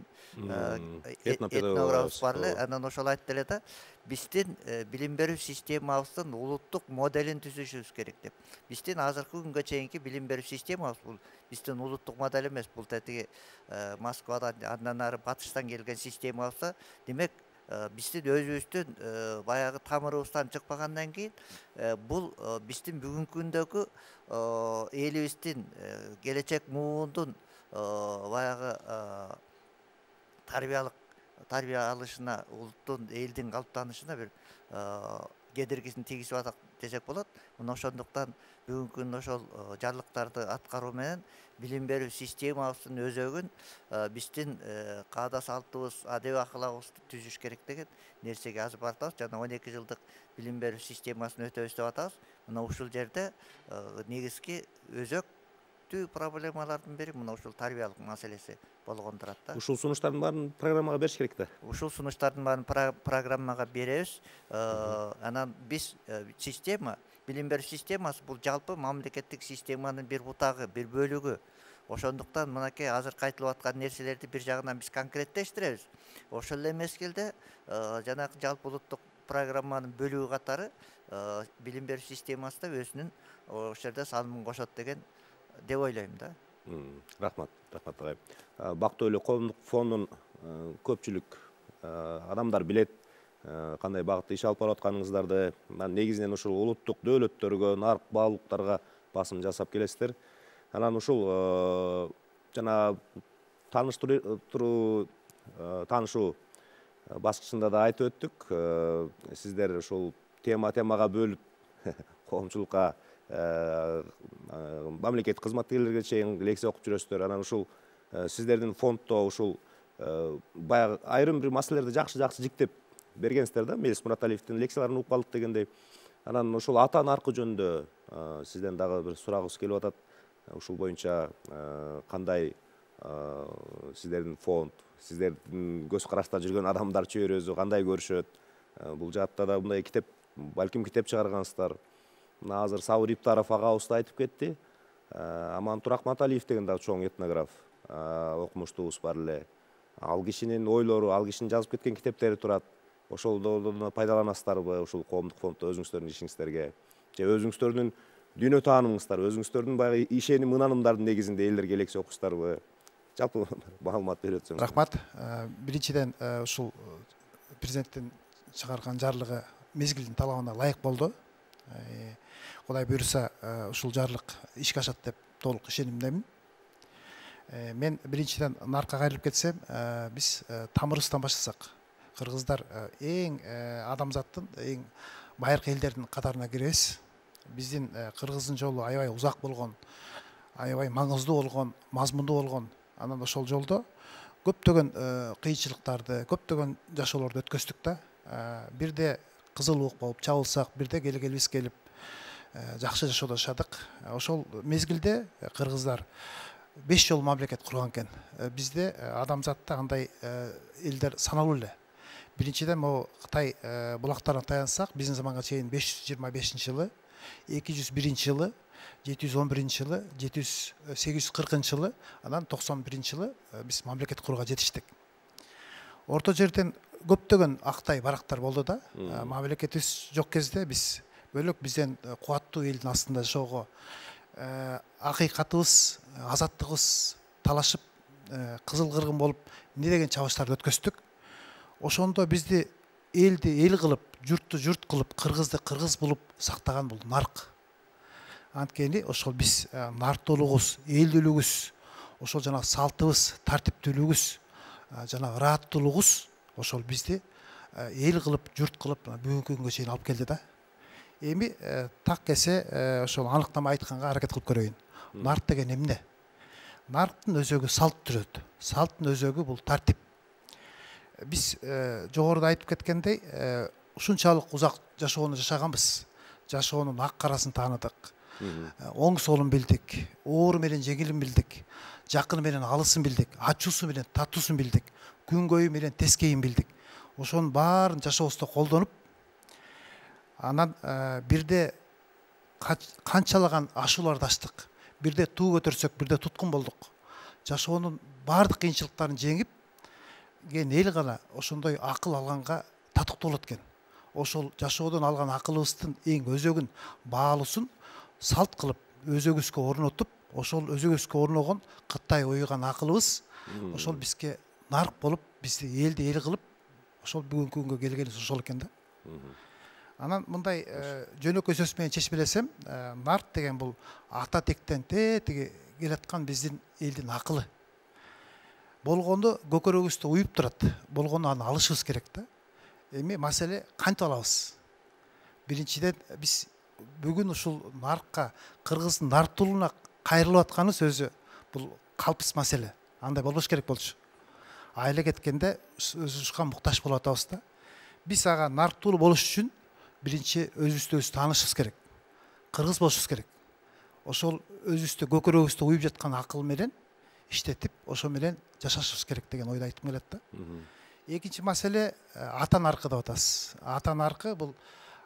S5: этнографыбыз бар эле. Анан ошол айтты эле да, биздин билим берүү системабыздын улуттук моделин түзүшүбүз керек деп. Биздин азыркы күнгө чейинки билим берүү системабыз бул биздин улуттук модель эмес, бул тетиги Москвадан, андан ары батыштан келген системабызда. Демек, биздин өзүбүздүн баягы тамырыбыздан чыкпагандан кийин бул биздин бүгүнкү күндөгү элибиздин келечек муундун баягы тарбия алышына, улуттун, элдин калыптанышына бир кедергисин тийгизип атат десек болот. Мына ошондуктан бүгүнкү күндө ошол жарлыктарды аткаруу менен билим берүү системабыздын өзөгүн биздин каада салтыбыз, адеп аклагыбызды түзүш керек деген нерсеге азыр бартабыз. Жана 12 жылдык билим берүү системасын өтөбүз деп атабыз. Мына ушул жерде негизги өзөктүү проблемалардын бири мына ушул тарбиялык маселеси болгон турат да.
S1: Ушул сунуштардын баарын программага бериш керек да.
S5: Ушул сунуштардын баарын программага беребиз. Анан биз система, билим берүү системасы бул жалпы мамлекеттик системанын бир бутагы, бир бөлүгү. Ошондуктан мынакей азыркы айтылып аткан нерселерди бир жагынан биз конкреттештиребиз. Ошол эле мезгилде жанагы жалпы улуттук программанын бөлүгү катары билим берүү системасы да өзүнүн ошол жерде салымын кошот деген деп ойлойм да.
S1: Рахмат агай. Бактуу эле коомдук фондун көпчүлүк адамдар билет кандай багытта иш алып барып атканыңыздарды. Негизинен ушул улуттук дөөлөттөргө, нарк баалуулуктарга басым жасап келесиздер. Анан ушул жана таанышуу баскычында да айтып өттүк. Сиздер ушул темага бөлүп коомчулукка мамлекеттик кызматкерлерге чейин лекция окуп жүрөсүздөр. Анан ушул сиздердин фонддо ушул баягы айрым бир маселелерди жакшы жиктеп бергенсиздер да. Мелис Мураталиевдин лекцияларын угуп калдык дегендей. Анан ушул ата наркы жөнүндө сизден дагы бир сурагыбыз келип атат. Ушул боюнча кандай сиздердин фонд, сиздердин көз карашта жүргөн адамдар чөйрөсү кандай көрүшөт? Бул жаатта да мындай китеп, балким китеп чыгаргансыздар. Мына азыр Сабыр Иптаров агабыз да айтып кетти. Амантур Акматалиев деген дагы чоң этнограф, окумуштуубуз бар эле. Ал кишинин ойлору, ал кишинин жазып кеткен китептери турат. Ошолдон пайдаланасыздарбы ушул коомдук фонддо өзүңүздөрдүн ишиңиздерге? Же өзүңүздөрдүн дүйнө таанымыңыздар, өзүңүздөрдүн баягы ишеним ынанымдардын негизинде элдерге лекция окуйсуздарбы? Жалпы маалымат берип өтсөңүз.
S6: Рахмат. Биринчиден ушул президенттин чыгарган жарлыгы мезгилдин талабына ылайык болду. Кудай буйруса ушул жарлык ишке ашат деп толук ишенимдемин. Мен биринчиден наркка кайрылып кетсем, биз тамырыбыздан баштасак, кыргыздар эң адамзаттын эң байыркы элдердин катарына киребиз. Биздин кыргыздын жолу аябай узак болгон, аябай маңыздуу болгон, мазмундуу болгон. Анан ошол жолдо көптөгөн кыйынчылыктарды, көптөгөн жашоолорду өткөздүк да. Бирде кызыл ук болуп чабылсак, бирде келебиз келип жакшы жашоодо жашадык. Ошол мезгилде кыргыздар 5 жол мамлекет курган экен. Бизде адамзатта андай элдер саналуу эле. Биринчиден могу Кытай булактарына таянсак, биздин заманга чейин 525-жылы, 201-жылы, 711-жылы, 840-жылы, анан 91-жылы биз мамлекет курууга жетиштик. Орто жерден көптөгөн актай барактар болду да. Мамлекетибиз жок кезде биз бөлөк бизден кубаттуу элдин астында жашоого акыйкатыбыз, азаттыгыбыз талашып, кызыл кыргын болуп, не деген чабыштарды өткөздүк. Ошондо бизди элди эл кылып, журтту журт кылып, кыргызды кыргыз болуп сактаган бул нарк. Анткени ошол биз нарктуулугубуз, элдүүлүгүбүз, ошол жана салтыбыз, тартиптүүлүгүбүз, жана ырааттуулугубуз ошол бизди эл кылып, журт кылып бүгүнкү күнгө чейин алып келди да. Эми так кесе ошол аныктама айтканга аракет кылып көрөйүн. Нарк деген эмне? Нарктын өзөгү салт түрөт. Салттын өзөгү бул тартип. Биз жогоруда айтып кеткендей, ушунчалык узак жашоону жашаганбыз. Жашоонун ак карасын тааныдык. Оң солун билдик, оору менен жеңилин билдик, жакыны менен алысын билдик, ачуусу менен татуусун билдик, күнгөйү менен тескейин билдик. Ошонун баарын жашообузда колдонуп, анан бирде канчалаган ашууларды ачтык, бирде туу көтөрсөк, бирде туткун болдук. Жашоонун баардык кыйынчылыктарын жеңип, эл гана ошондой акыл алганга татыктуу болот экен. Ошол жашоодон алган акылыбыздын эң өзөгүн, баалуусун салт кылып, өзөгүбүзгө орнотуп, ошол өзөгүбүзгө орногон Кытай ойган акылыбыз ошол бизге нарк болуп, бизди элди эл кылып, ошол бүгүнкү күнгө келгенибиз ошол экен да. Анан мындай жөнөкөй сөз менен чечип элесем, нарт деген бул ата тектен тетиги келаткан биздин элдин акылы. Болгондо көкөрөгүбүздө уюп турат. Болгондо аны алышыбыз керек да. Эми маселе кантип алабыз? Биринчиден биз бүгүн ушул наркка, кыргыздын нартуулуна кайрылып атканыбыз өзү бул калпсыз маселе. Андай болбош керек болчу. Айла кеткенде өзүбүзгө муктаж болуп атабыз да. Биз ага нартуулуу болуш үчүн биринчи өзүбүздү таанышыбыз керек. Кыргыз болушубуз керек. Ошол өзүбүздө көкөрөгүбүздө уюп жаткан акыл менен иштетип, ошо менен жашашыбыз керек деген ойду айтып келет да. Экинчи маселе ата наркы деп атабыз. Ата наркы бул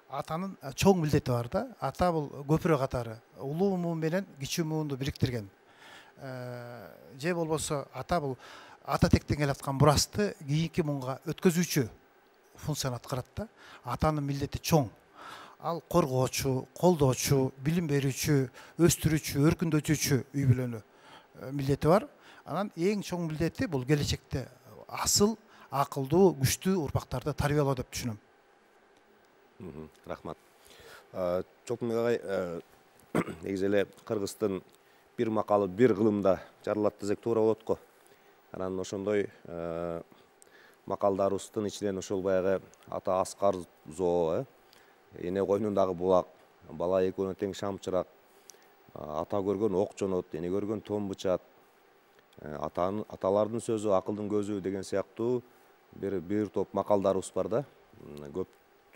S6: атанын чоң милдети бар да. Ата бул көпүрө катары. Улуу муун менен кичүү муунду бириктирген. Же болбосо ата бул ата тектен келаткан мурасты кийинки муунга өткөзүүчү функцияны аткарат да. Атанын милдети чоң. Ал коргоочу, колдоочу, билим берүүчү, өстүрүүчү, өркүндөтүүчү үй бүлөнү милдети бар. Анан эң чоң милдети бул келечекте асыл, акылдуу, күчтүү урпактарды тарбиялоо деп түшүнөм.
S1: Рахмат. Чолтунбек агай, негизи эле Кыргыздын бир макалы бир кылымда жаралат десек туура болот го. Анан ошондой макалдарыбыздын ичинен ошол баягы ата аскар зоо, эне койнундагы булак, бала экөөнө тең шамчырак, ата көргөн ок жонот, эне көргөн том бычат, аталардын сөзү акылдын көзү деген сыяктуу бир топ макалдарыбыз бар да.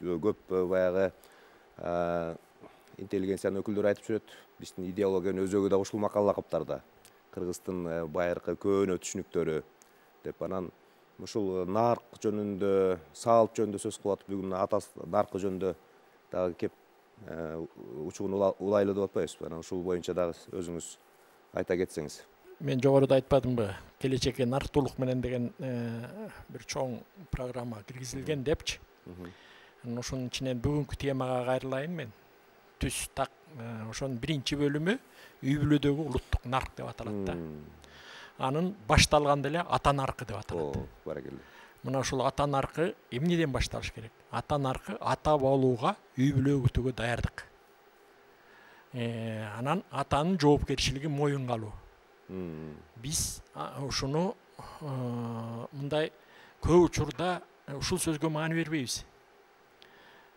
S1: Көп баягы интеллигенциянын өкүлдөрү айтып жүрөт, биздин идеологиянын өзөгү да ушул макал лакаптарда. Кыргыздын байыркы көөнө түшүнүктөрү деп, анан ушул нарк жөнүндө, салт жөнүндө сөз кылып атып, бүгүн ата наркы жөнүндө дагы кеп учугун улайлы деп атпайбызбы? Анан ушул боюнча дагы өзүңүз айта кетсеңиз.
S2: Мен жогоруда айтпадымбы, келечекке нартуулук менен деген бир чоң программа киргизилген депчи. Ошонун ичинен бүгүнкү темага кайрылайын мен. Түз так ошонун биринчи бөлүмү үй бүлөдөгү улуттук нарк деп аталат да. Анын башталганда эле ата наркы деп аталат.
S1: Баракелде.
S2: Мына ушул ата наркы эмнеден башталыш керек? Ата наркы ата болууга, үй бүлө күтүүгө даярдык. Анан атанын жоопкерчилигин моюнга алуу. Биз ушуну мындай көп учурда ушул сөзгө маани бербейбиз.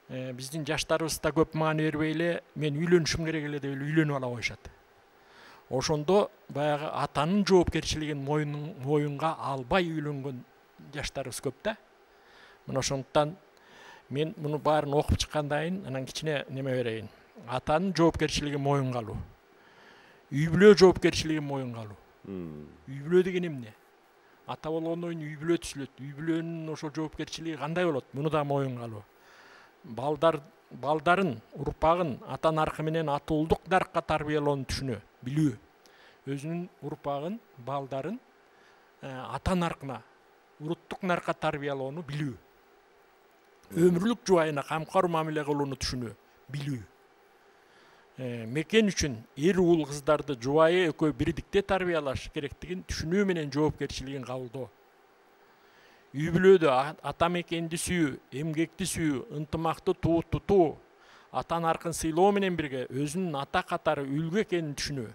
S2: Биздин жаштарыбыз да көп маани бербей эле мен үйлөнүшүм керек эле деп үйлөнүп ала коюшат. Ошондо баягы атанын жоопкерчилигин моюнга албай үйлөнгөн жаштарыбыз көп да. Мына ошондуктан мен муну баарын окуп чыккандан кийин анан кичине неме берейин. Атанын жоопкерчилигин моюнга алуу. Үй бүлө жоопкерчилигин моюнга алуу. Үй бүлө деген эмне? Ата болгондон кийин үй бүлө түзүлөт. Үй бүлөнүн ошол жоопкерчилиги кандай болот? Муну да моюнга алуу. Балдарын, урпагын ата наркы менен атуулдук наркка тарбиялоону түшүнүү, билүү. Өзүнүн урпагын, балдарын ата наркына, улуттук наркка тарбиялоону билүү. Өмүрлүк жубайына камкор мамиле кылууну түшүнүү, билүү. Мекен үчүн эр уул кыздарды жубайы экөө бирдикте тарбиялаш керектигин түшүнүү менен жоопкерчилигин кабылдоо. Үй бүлөдө ата мекенди сүйүү, эмгекти сүйүү, ынтымакты тутуу, ата наркын сыйлоо менен бирге өзүнүн ата катары үлгү экенин түшүнүү.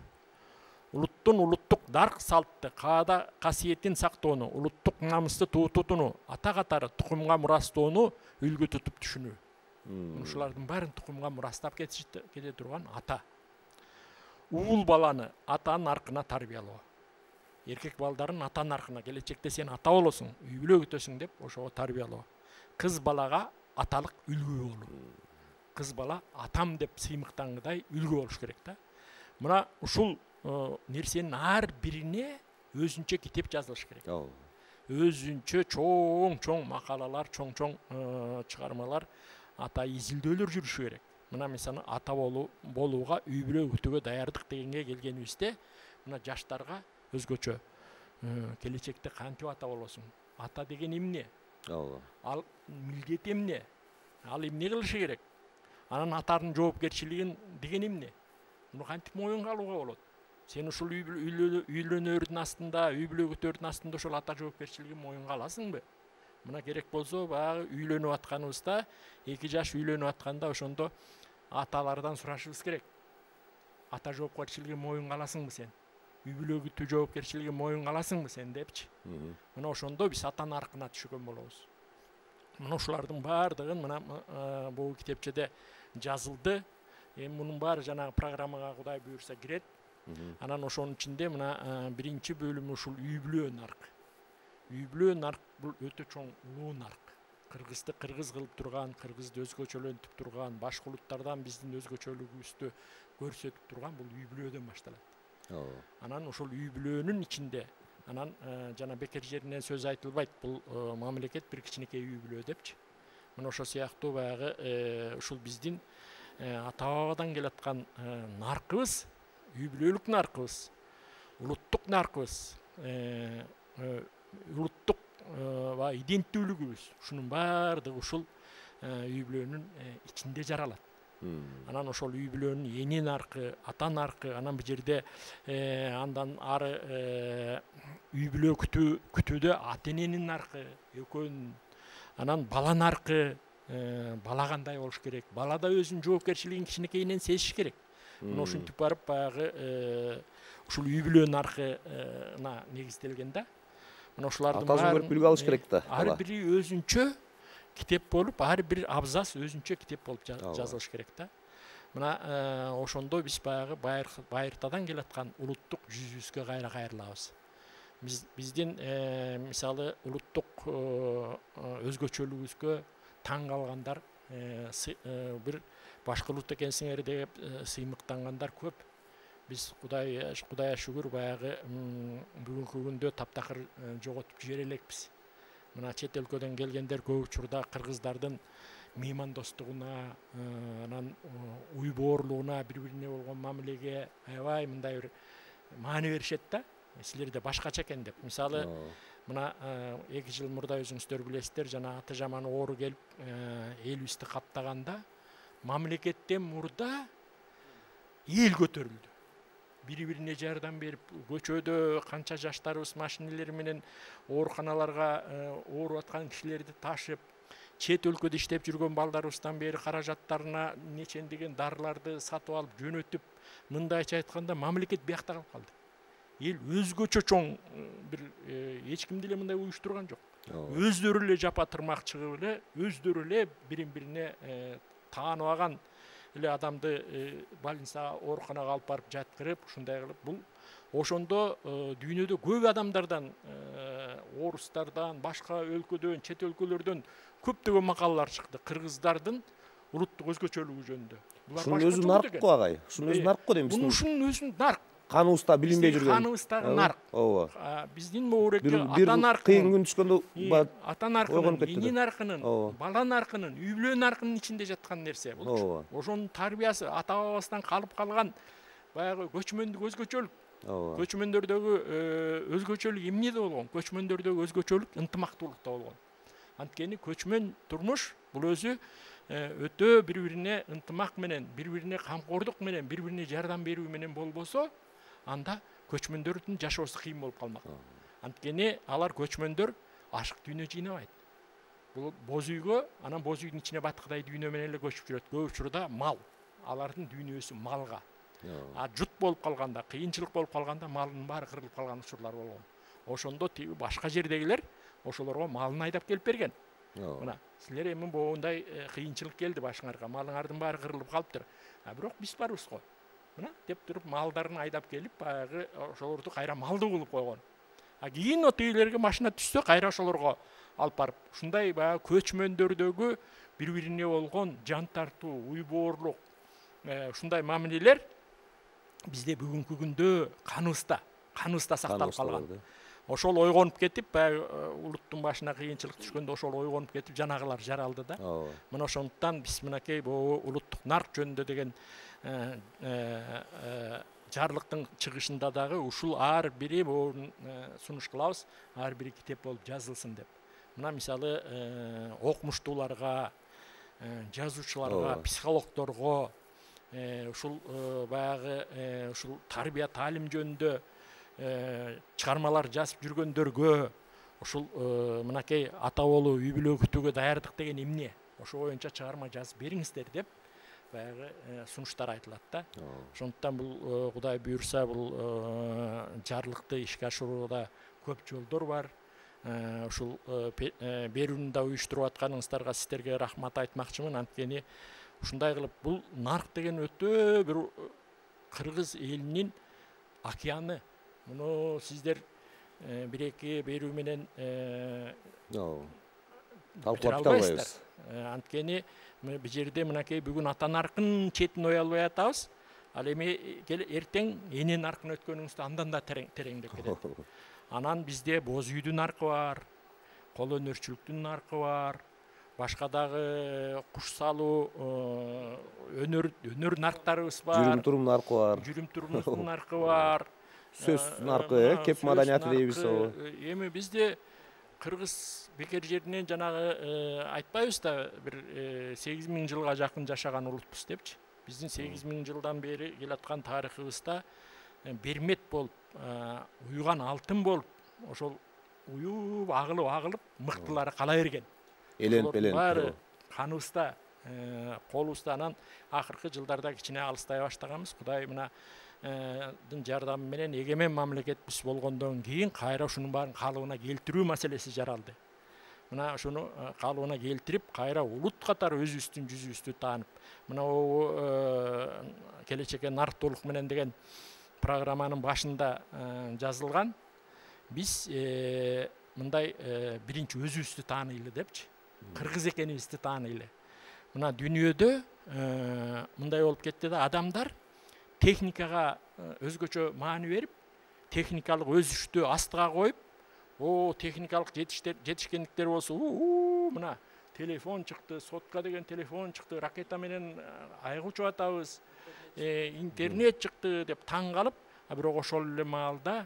S2: Улуттун улуттук нарк салтты, каада касиетин сактоону, улуттук намысты тутууну, ата катары тукумга мурастоону үлгү тутуп түшүнүү. Ушулардын баарын тукумга мурастап кете турган ата. Уул баланы атанын наркына тарбиялоо. Эркек балдарын ата наркына, келечекте сен ата болосуң, үй бүлө күтөсүң деп ошого тарбиялоо. Кыз балага аталык үлгү болуу. Кыз бала атам деп сыймыктангыдай үлгү болуш керек да. Мына ушул нерсенин ар бирине өзүнчө китеп жазылыш керек. Өзүнчө чоң макалалар, чоң чыгармалар, ата изилдөөлөр жүрүшү керек. Мына мисалы ата болууга, үй бүлө күтүүгө даярдык дегенге келгенибизде, мына жаштарга өзгөчө келечекте кантип ата болосуң? Ата деген эмне? Ал милдет эмне? Ал эмне кылышы керек? Анан атанын жоопкерчилигин деген эмне? Муну кантип моюнга алууга болот? Сен ушул үйлөнөрдүн астында, үй бүлө күтөрдүн астында ошол ата жоопкерчилигин моюнга аласыңбы? Мына керек болсо баягы үйлөнүп атканыбызда 2 жаш үйлөнүп атканда ошондо аталардан сурашыбыз керек. Ата жоопкерчилигин моюнга аласыңбы сен? Үй бүлө күтүү жоопкерчилигин моюнга аласыңбы сен депчи. Мына ошондо биз ата наркына түшкөн болобуз. Мына ушулардын баардыгын мына бул китепчеде жазылды. Эми мунун баары жанагы программага Кудай буйрса кирет. Анан ошонун ичинде мына биринчи бөлүмү ушул үй бүлө нарк. Үй бүлө нарк бул өтө чоң улуу нарк. Кыргызды кыргыз кылып турган, кыргызды өзгөчөлөнтүп турган, башка улуттардан биздин өзгөчөлүгүбүздү көрсөтүп турган бул үй бүлөдөн башталат. Анан ушул үй бүлөнүн ичинде анан жана бекер жеринен сөз айтылбайт. Бул мамлекет бир кичинекей үй бүлө депчи. Мына ошол сыяктуу баягы ушул биздин ата бабадан келаткан наркыбыз, үй бүлөлүк наркыбыз, улуттук наркыбыз, улуттук иденттүүлүгүбүз. Ушунун баардыгы ушул үй бүлөнүн ичинде жаралат. Анан ошол үй бүлөнүн эни наркы, ата наркы, анан бул жерде андан ары үй бүлө күтүүдө ата эненин наркы, экөөнүн, анан бала наркы, бала кандай болуш керек, бала да өзүнүн жоопкерчилигин кичинекейинен сезиш керек. Мына ушинтип барып баягы ушул үй бүлө наркына негизделген да. Мына ушулардын
S1: атасын көрүп билип алыш керек да.
S2: Ар бири өзүнчө китеп болуп, ар бир абзац өзүнчө китеп болуп жазылыш керек да. Мына ошондо биз баягы байыртадан келаткан улуттук жүзүбүзгө кайра кайрылабыз. Биздин мисалы улуттук өзгөчөлүгүбүзгө таң калгандар, бир башка улут экенсиңер деп сыймыктангандар көп. Биз Кудайга шүгүр баягы бүгүнкү күндө таптакыр жоготуп жибере элекпиз. Мына чет өлкөдөн келгендер көп учурда кыргыздардын меймандостугуна, анан уй-боорлугуна, бири-бирине болгон мамилеге аябай мындай бир маани беришет да. Силерде башкача экен деп. Мисалы, мына 2 жыл мурда өзүңүздөр билесиздер, жана аты жаманы оору келип, элибизди каптаганда мамлекеттен мурда эл көтөрүлдү. Бири-бирине жардам берип, көчөдө канча жаштарыбыз машиналар менен ооруканаларга ооруп аткан кишилерди ташып, чет өлкөдө иштеп жүргөн балдарыбыздан бери каражаттарына нечендеген дарыларды сатып алып жөнөтүп, мындайча айтканда мамлекет биякта калып калды. Эл өзгөчө чоң бир эч ким деле мындай уюштурган жок. Өздөрү эле жапа тырмак чыгып эле, өздөрү эле бирин-бирине тааныбаган эле адамды больницага, ооруканага алып барып жаткырып, ушундай кылып, бул ошондо дүйнөдө көп адамдардан, орустардан, башка өлкөдөн, чет өлкөлөрдөн көптөгөн макалалар чыкты кыргыздардын улуттук өзгөчөлүгү жөнүндө.
S1: Ушунун өзү нарк го агай. Ушунун өзү нарк го дейм.
S2: Ушунун өзү нарк.
S1: Каныбызда билинбей жүргөн.
S2: Каныбыздагы нарк.
S1: Ооба.
S2: Биздин моурекке ата наркы.
S1: Кыйын күн түшкөндө
S2: ата наркынын, эни наркынын, бала наркынын, үй бүлө наркынын ичинде жаткан нерсе. Бул ошонун тарбиясы ата бабасынан калып калган баягы көчмөндүк өзгөчөлүк. Көчмөндөрдөгү өзгөчөлүк эмнеде болгон? Көчмөндөрдөгү өзгөчөлүк ынтымактуулукта болгон. Анткени көчмөн турмуш бул өзү өтө бири-бирине ынтымак менен, бири-бирине камкордук менен, бири-бирине жардам берүү менен болбосо, анда көчмөндөрдүн жашоосу кыйын болуп калмак. Анткени алар көчмөндөр ашык дүйнө жыйнабайт. Бул боз үйгө, анан боз үйдүн ичине баткыдай дүйнө менен эле көчүп жүрөт. Көп учурда мал, алардын дүйнөсү малга. Жут болуп калганда, кыйынчылык болуп калганда малдын баары кырылып калган учурлар болгон. Ошондо тиги башка жердегилер ошолорго малын айдап келип берген. Мына, силер эми моундай кыйынчылык келди башыңарга, малыңардын баары кырылып калыптыр. Бирок биз барбыз го. Мына деп туруп малдарын айдап келип, баягы ошолорду кайра малдуу кылып койгон. Кийин тигилерге машина түшсө, кайра ошолорго алып барып, ушундай баягы көчмөндөрдөгү бири-бирине болгон жан тартуу, уй-боорлук, ушундай мамилелер бизде бүгүнкү күндө каныбызда сакталып калган. Ошол ойгонуп кетип, баягы улуттун башына кыйынчылык түшкөндө ошол ойгонуп кетип, жанагылар жаралды да. Мына ошондуктан биз мынакей бул улуттук нарк жөнүндө деген жарлыктын чыгышында дагы ушул ар бири сунуш кылабыз, ар бири китеп болуп жазылсын деп. Мына мисалы окумуштууларга, жазуучуларга, психологдорго, ушул баягы ушул тарбия таалим жөнүндө чыгармалар жазып жүргөндөргө, ушул мынакей ата болуу үй бүлө күтүүгө даярдык деген эмне, ошо боюнча чыгарма жазып бериңиздер деп баягы сунуштар айтылат да. Ошондуктан бул Кудай буйрса бул жарлыкты ишке ашырууда көп жолдор бар. Ушул берүүнү да уюштуруп атканыңыздарга сиздерге рахмат айтмакчымын. Анткени ушундай кылып бул нарк деген өтө бир кыргыз элинин океаны. Муну сиздер бир-эки берүү менен
S1: талкуулап албайбыз.
S2: Анткени бул жерде мынакей бүгүн ата наркын четин ой албай атабыз. Ал эми эртең эне наркын өткөнүңүздө андан да тереңдеп кетет. Анан бизде боз үйдүн наркы бар, кол өнөрчүлүктүн наркы бар, башка дагы куш салуу өнөр нарктарыбыз бар.
S1: Жүрүм турум наркы бар.
S2: Жүрүм турумдун наркы бар.
S1: Сөз наркы, кеп маданияты дейбиз о.
S2: Эми бизде кыргыз бекер жеринен жанагы айтпайбыз да, бир 8000 жылга жакын жашаган улутпуз депчи. Биздин 8000 жылдан бери келаткан тарыхыбызда бермет болуп, уюган алтын болуп, ошол уюп агылып мыктылары кала берген. Элен каныбызда, колубузда. Анан акыркы жылдарда кичине алыстай баштаганбыз. Кудай мына дын жардамы менен эгемен мамлекетибиз болгондон кийин кайра ушунун баарын калыбына келтирүү маселеси жаралды. Мына ошону калыбына келтирип, кайра улут катары өзүбүздүн жүзүбүздү таанып, мына келечекке нарк толук менен деген программанын башында жазылган. Биз мындай биринчи өзүбүздү тааныйлы депчи, кыргыз экенибизди тааныйлы. Мына дүйнөдө мындай болуп кетти да, адамдар техникага өзгөчө маани берип, техникалык өсүштү астыга коюп, техникалык жетишкендиктер болсо, мына телефон чыкты, сотка деген телефон чыкты, ракета менен айга учуп атабыз, интернет чыкты деп таң калып, бирок ошол эле маалда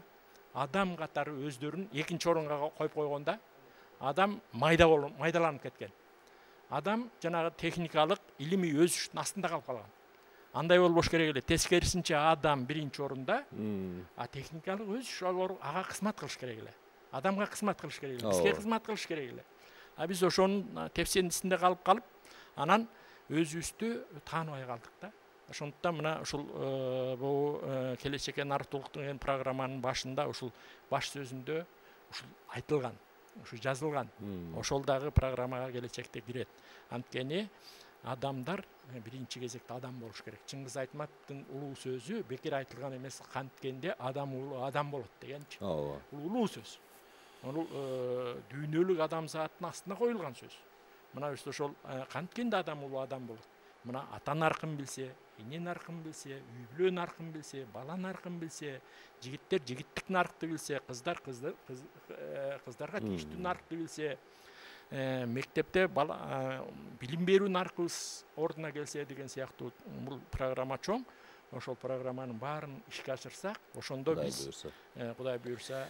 S2: адам катары өздөрүн экинчи орунга коюп койгонда, адам майдаланып кеткен. Адам жанагы техникалык илимий өсүштүн астында калып калган. Андай болбош керек эле. Тескерисинче адам биринчи орунда, техникалык өсүш ага кызмат кылыш керек эле. Адамга кызмат кылыш керек эле. Бизге кызмат кылыш керек эле. Биз ошонун тепсенисинде калып, анан өзүбүздү тааныбай калдык да. Ошондуктан мына ушул бул келечекке нарк толуктуу деген программанын башында ушул баш сөзүндө ушул айтылган, ушул жазылган. Ошол дагы программага келечекте кирет. Анткени адамдар биринчи кезекте адам болуш керек. Чыңгыз Айтматовдун улуу сөзү бекер айтылган эмес, канткенде адам улуу адам болот дегенчи. Бул улуу сөз. Бул дүйнөлүк адамзаттын астына коюлган сөз. Мына биз ошол канткенде адам улуу адам болот. Мына ата наркын билсе, эне наркын билсе, үй бүлө наркын билсе, бала наркын билсе, жигиттер жигиттик наркты билсе, кыздар кыздарга тийиштүү наркты билсе, мектепте билим берүү наркыбыз ордуна келсе деген сыяктуу бул программа чоң. Ошол программанын баарын ишке ашырсак, ошондо биз Кудай буйрса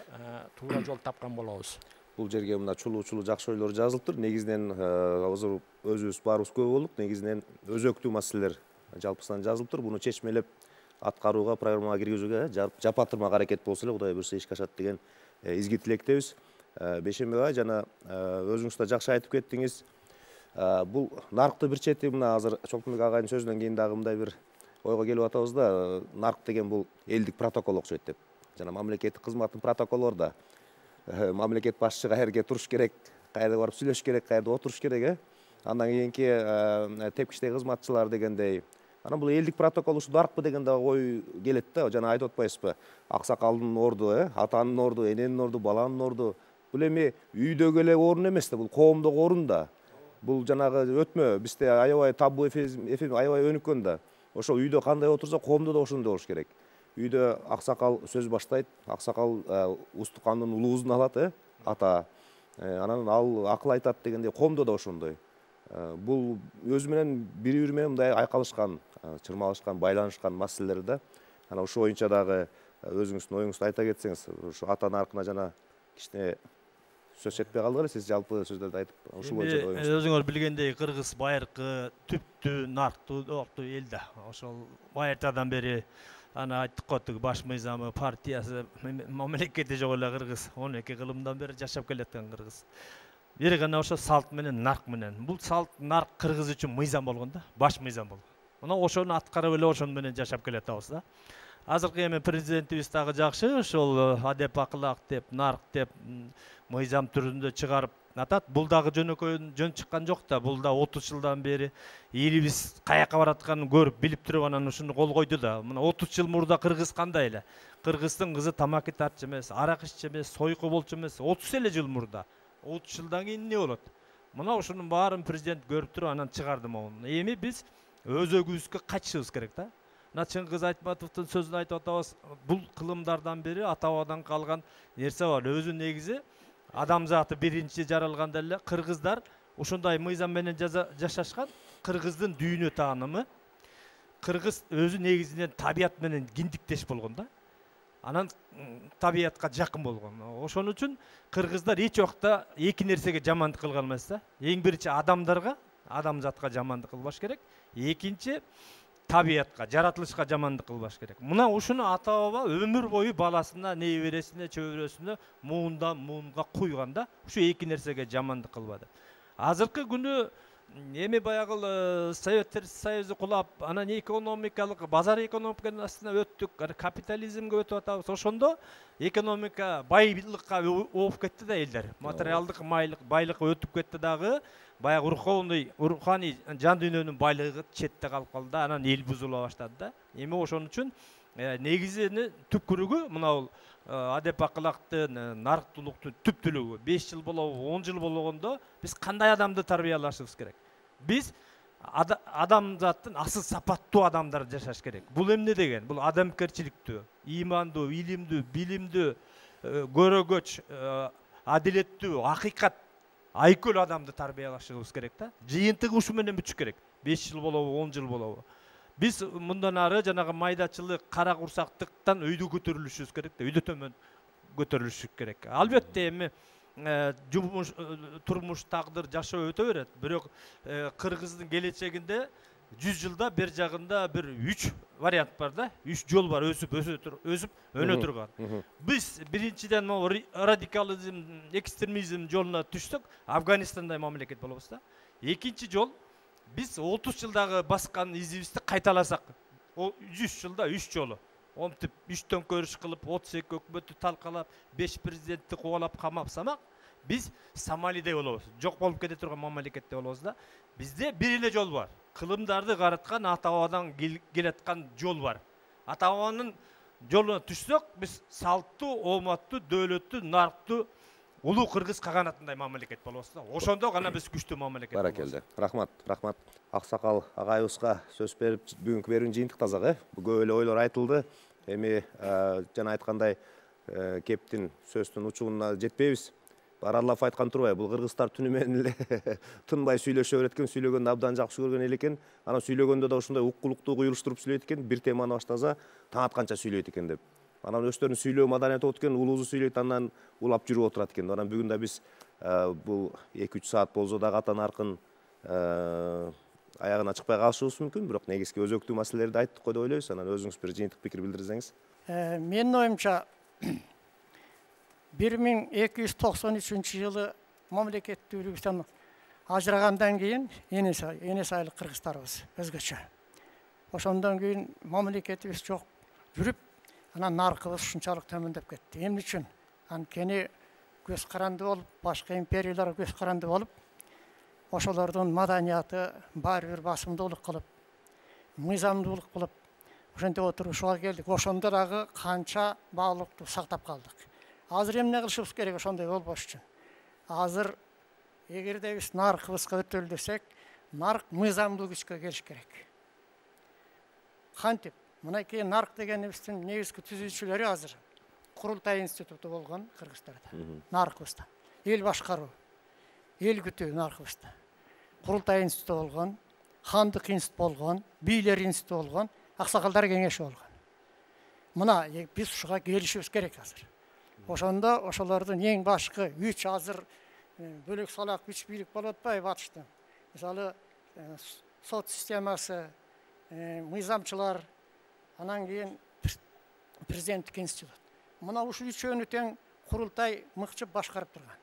S2: туура жол тапкан болобуз.
S1: Бул жерге мына чулуу жакшы ойлор жазылыптыр. Негизинен азыр өзүбүз баарыбыз көп болдук. Негизинен өзөктүү маселелер жалпысынан жазылыптыр. Буну чечмелеп аткарууга, программага киргизүүгө жапатырмак аракет болсо эле Кудай буйрса ишке ашат деген изги тилектебиз. Бейшенбек ага жана өзүңүз да жакшы айтып кеттиңиз. Бул наркты бир чети мына азыр Чолтунбек агайдын сөзүнөн кийин дагы мындай бир ойго келип атабыз да, нарк деген бул элдик протокол окшойт деп. Жана мамлекеттик кызматтын протоколу бар да. Мамлекет башчы каерге туруш керек, каерде барып сүйлөш керек, каерде отуруш керек, андан кийинки тепкичтеги кызматчылар дегендей. Анан бул элдик протокол ушу даркпы деген дагы ой келет да. Жана айтып атпайсызбы? Аксакалдын орду, атанын орду, эненин орду, баланын орду. Бул эми үйдөгү эле орун эмес да, бул коомдогу орун да. Бул жанагы өтмө, бизде аябай табу эфир аябай өнүккөн да. Ошол үйдө кандай отурса, коомдо да ошондой болуш керек. Үйдө аксакал сөз баштайт, аксакал устукандын улуузун алат, ата. Анан ал акыл айтат дегендей, коомдо да ошондой. Бул өзү менен бири-бири менен мындай айкалышкан, чырмалышкан, байланышкан маселелер да. Анан ушул боюнча дагы өзүңүздүн оюңузду айта кетсеңиз, ушу ата наркына жана кичине сөз жетпей калдык эле, сиз жалпы сөздөрдү айтып, ушул боюнча оюңуз.
S3: Өзүңөр билгендей, кыргыз байыркы түптүү нарктуу эл да. Ошол байыртадан бери Ana ayttık qotuq baş mыйзамы партиясы мамлекети жок эле кыргыз 12 кылымдан бери жашап келаткан кыргыз. Бир гана ошо салт менен нарк менен. Бул салт нарк кыргыз үчүн мыйзам болгон да, баш мыйзам болгон. Мына ошону аткарып эле ошону менен жашап келатабыз да. Азыркы эми президентибиз дагы жакшы, ошол адеп акылак деп, нарк деп мыйзам түрүндө чыгарып атат. Бул дагы жөнөкөй жөн чыккан жок да. Бул да 30 жылдан бери элибиз каяка баратканын көрүп, билип туруп анан ушуну кол койду да. Мына 30 жыл мурда кыргыз кандай эле? Кыргыздын кызы тамаки тартчу эмес, арак иччү эмес, сойку болчу эмес. 30 эле жыл мурда. 30 жылдан кийин эмне болот? Мына ушунун баарын президент көрүп туруп анан чыгарды могу. Эми биз өзөгүбүзгө качышыбыз керек да. Мына Чыңгыз Айтматовдун сөзүн айтып атабыз. Бул кылымдардан бери ата-бабадан калган нерсе бар. Өзү негизи адамзаты биринчи жаралганда эле кыргыздар ушундай мыйзам менен жашашкан. Кыргыздын дүйнө таанымы, кыргыз өзү негизинен табият менен киндиктеш болгон да. Анан табиятка жакын болгон. Ошон үчүн кыргыздар эч убакта эки нерсеге жамандык кылган эмес да. Эң биринчи адамдарга, адамзатка жамандык кылбаш керек. Экинчи табиятка, жаратылышка жамандык кылбаш керек. Мына ушуну ата-баба өмүр бою баласына, небересине, чөбөрөсүнө муундан муунга куйган да. Ушу эки нерсеге жамандык кылбады. Азыркы күнү эми баягы Советтер Союзу кулап, анан экономикалык, базар экономикасына өттүк, капитализмге өтүп атабыз. Ошондо экономика байлыкка ооп кетти да элдер. Материалдык байлык өтүп кетти дагы. Баягы руханий жан дүйнөнүн байлыгы четте калып калды да, анан эл бузула баштады да. Эми ошон үчүн негизини түпкүрүгү мына бул адеп акылактын, нарктуулуктун түптүүлүгү 5 жыл болобу, 10 жыл болгондо биз кандай адамды тарбиялашыбыз керек? Биз адамзаттын асыл сапаттуу адамдар жашаш керек. Бул эмне деген? Бул адамгерчиликтүү, ыймандуу, илимдүү, билимдүү, көрөгөч, адилеттүү, акыйкат, айкөл адамды тарбиялашыбыз керек да. Жыйынтыгы ушу менен бүтүш керек. 5 жыл болобу, 10 жыл болобу. Биз мындан ары жанагы майдачылык, кара курсактыктан өйдө көтөрүлүшүбүз керек да, өйдө төмөн көтөрүлүш керек. Албетте эми жумуш, турмуш, тагдыр, жашоо өтө берет. Бирок кыргыздын келечегинде 100 жылда бир жагында бир 3 вариант бар да, 3 жол бар өсүп өнө турган. Биз биринчиден могу радикализм, экстремизм жолуна түшсөк, Афганистандай мамлекет болобуз да. Экинчи жол биз 30 жылдагы баскан изибизди кайталасак, 100 жылда 3 жолу. Омтип 3 төңкөрүш кылып, 32 өкмөттү талкалап, 5 президентти кубалап камап самак, биз Сомалиде болобуз. Жок болуп кете турган мамлекетте болобуз да. Бизде бир эле жол бар. Кылымдарды караткан ата-бабадан келаткан жол бар. Ата-бабанын жолуна түшсөк, биз салттуу, ооматтуу, дөөлөттүү, нарктуу, улуу кыргыз каганатындай мамлекет болобуз да. Ошондо гана биз күчтүү мамлекет болобуз.
S1: Баракелде. Рахмат. Аксакал агайыбызга сөз берип, бүгүнкү берүүнү жыйынтыктасак, көп эле ойлор айтылды. Эми жана айткандай кептин сөздүн учугуна жетпейбиз. Бараллап айткан турбайбы, бул кыргыздар түнү менен эле тынбай сүйлөшө берет экен, сүйлөгөндү абдан жакшы көргөн эле экен. Анан сүйлөгөндө да ушундай уккулуктуу куюлуштуруп сүйлөйт экен, бир теманы баштаса таң атканча сүйлөйт экен деп. Анан өздөрүнүн сүйлөө маданияты болот экен, улуусу сүйлөйт, анан улап жүрүп отурат экен. Анан бүгүн да биз бул 2-3 саат болсо да ата наркын аягына чыкпай калышыбыз мүмкүн, бирок негизги өзөктүү маселелерди айттык го деп ойлойбуз. Анан өзүңүз бир жыйынтык пикир билдирсеңиз.
S4: Менин оюмча 1293 жылы мамлекеттүүлүгүбүздөн ажырагандан кийин эне сайылык кыргыздарыбыз өзгөчө. Ошондон кийин мамлекетибиз жок жүрүп, анан наркыбыз ушунчалык төмөндөп кетти. Эмне үчүн? Анткени көз каранды болуп, башка империялар көз каранды болуп, ошолордун маданияты баары бир басымдуулук кылып, мыйзамдуулук кылып, ошентип отурушуга келдик. Ошондо дагы канча баалыкту сактап калдык. Азыр эмне кылышыбыз керек ошондой болбош үчүн? Азыр эгерде биз наркыбызга өтөлү десек, нарк мыйзамдуу күчкө келиш керек. Кантип? Мынакей нарк дегенибиздин негизги түзүүчүлөрү азыр Курултай институту болгон Кыргызстанда. Наркыбызда. Эл башкаруу, эл күтүү наркыбызда. Курултай институту болгон, хандык институт болгон, бийлер институту болгон, аксакалдар кеңеши болгон. Мына биз ушуга келишибиз керек азыр. Ошондо ошолордун эң башкы 3 азыр бөлөк салак 3 бийлик болуп атпайбы батышта. Мисалы сот системасы, мыйзамчылар, анан кийин президенттік институт. Мына ушу үчөөнү тең курултай мыкчып башкарып турган.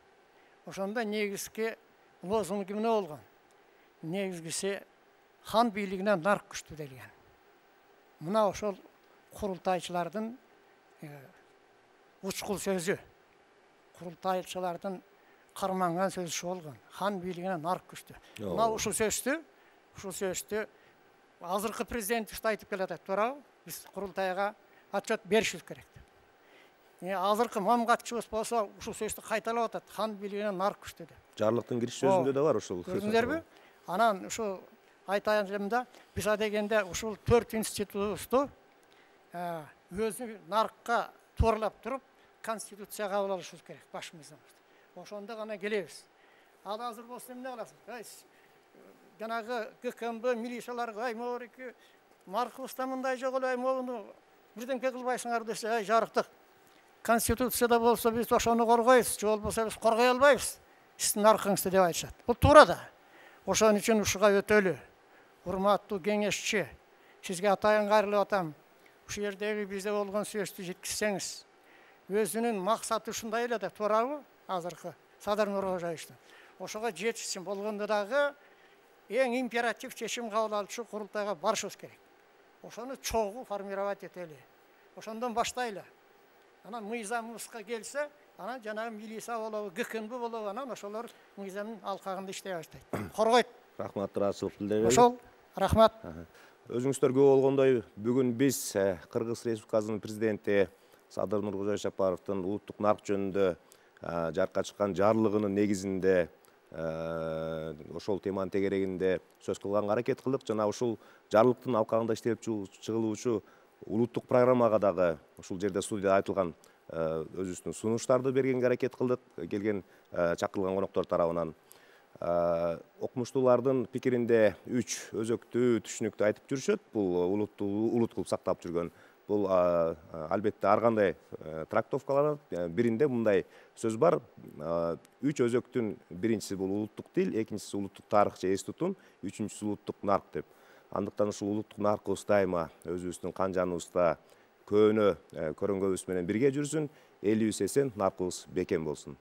S4: Ошондо негизги лозунги эмне болгон? Негизгиси хан бийлигинен нарк күчтүү делген. Мына ошол курултайчылардын учкул сөзү, курултайчылардын карманган сөзү болгон. Хан бийлигинен нарк күчтүү. Мына ушул сөздү азыркы президент айтып келатат, туурабы? Биз курултайга отчет беришибиз керек деп. Азыркы мамгатчыбыз болсо ушул сөздү кайталап атат, хан бийлигинен нарк күчтүү деп.
S1: Жарлыктын кириш сөзүндө да бар ушул.
S4: Көрдүңөрбү? Анан ушу айтайында биз дегенде ушул 4 институту өзү наркка туурлап туруп конституция кабыл алышыбыз керек башымыздан. Ошондо гана келебиз. Ал азыр болсо эмне кыласыз? Жанагы ГКМБ милицияларга могу наркыбызда мындай жок эле могуну бирдемке кылбайсыңар десе, жарыктык. Конституцияда болсо биз ошону коргойбуз, же болбосо биз коргой албайбыз. Сиздин наркыңызды деп айтышат. Бул туура да. Ошон үчүн ушуга өтөлү. Урматтуу кеңешчи, сизге атайын кайрылып атам. Ушул жердеги бизде болгон сөздү жеткизсеңиз, өзүнүн максаты ушундай эле да, туурабы? Азыркы Садыр Нуркожоевичтин. Ошого жетишсин болгондо дагы эң императив чечим кабыл алуучу курултайга барышыбыз керек. Ошону чогуу формировать этели. Ошондон баштайлы. Анан мыйзамыбызга келсе, анан жанагы милиция болобу, ГКМБ болобу, анан ошолор мыйзамдын алкагында иштей баштайт. Коргойт.
S1: Рахмат, ыраазычылык билдиребиз.
S4: Ошол, рахмат.
S1: Өзүңүздөр көрүп болгондой, бүгүн биз Кыргыз Республикасынын президенти Садыр Нуркожоевич Жапаровдун улуттук нарк жөнүндө жарыкка чыккан жарлыгынын негизинде ошол теманын тегерегинде сөз кылганга аракет кылдык. Жана ушул жарлыктын алкагында иштелип чыгылуучу улуттук программага дагы ушул жерде студияда айтылган өзүбүздүн сунуштарды бергенге аракет кылдык, келген чакырылган коноктор тарабынан. Окумуштуулардын пикиринде 3 өзөктүү түшүнүктү айтып жүрүшөт. Бул улут кылып сактап жүргөн. Бул албетте ар кандай трактовкалар. Биринде мындай сөз бар. 3 өзөктүн биринчиси бул улуттук тил, экинчиси улуттук тарых же эс тутум, үчүнчүсү улуттук нарк деп. Андыктан ушул улуттук наркыбыз дайыма өзүбүздүн кан жаныбызда көөнө көрөнгөбүз менен бирге жүрсүн, элибиз эсен, наркыбыз бекем болсун.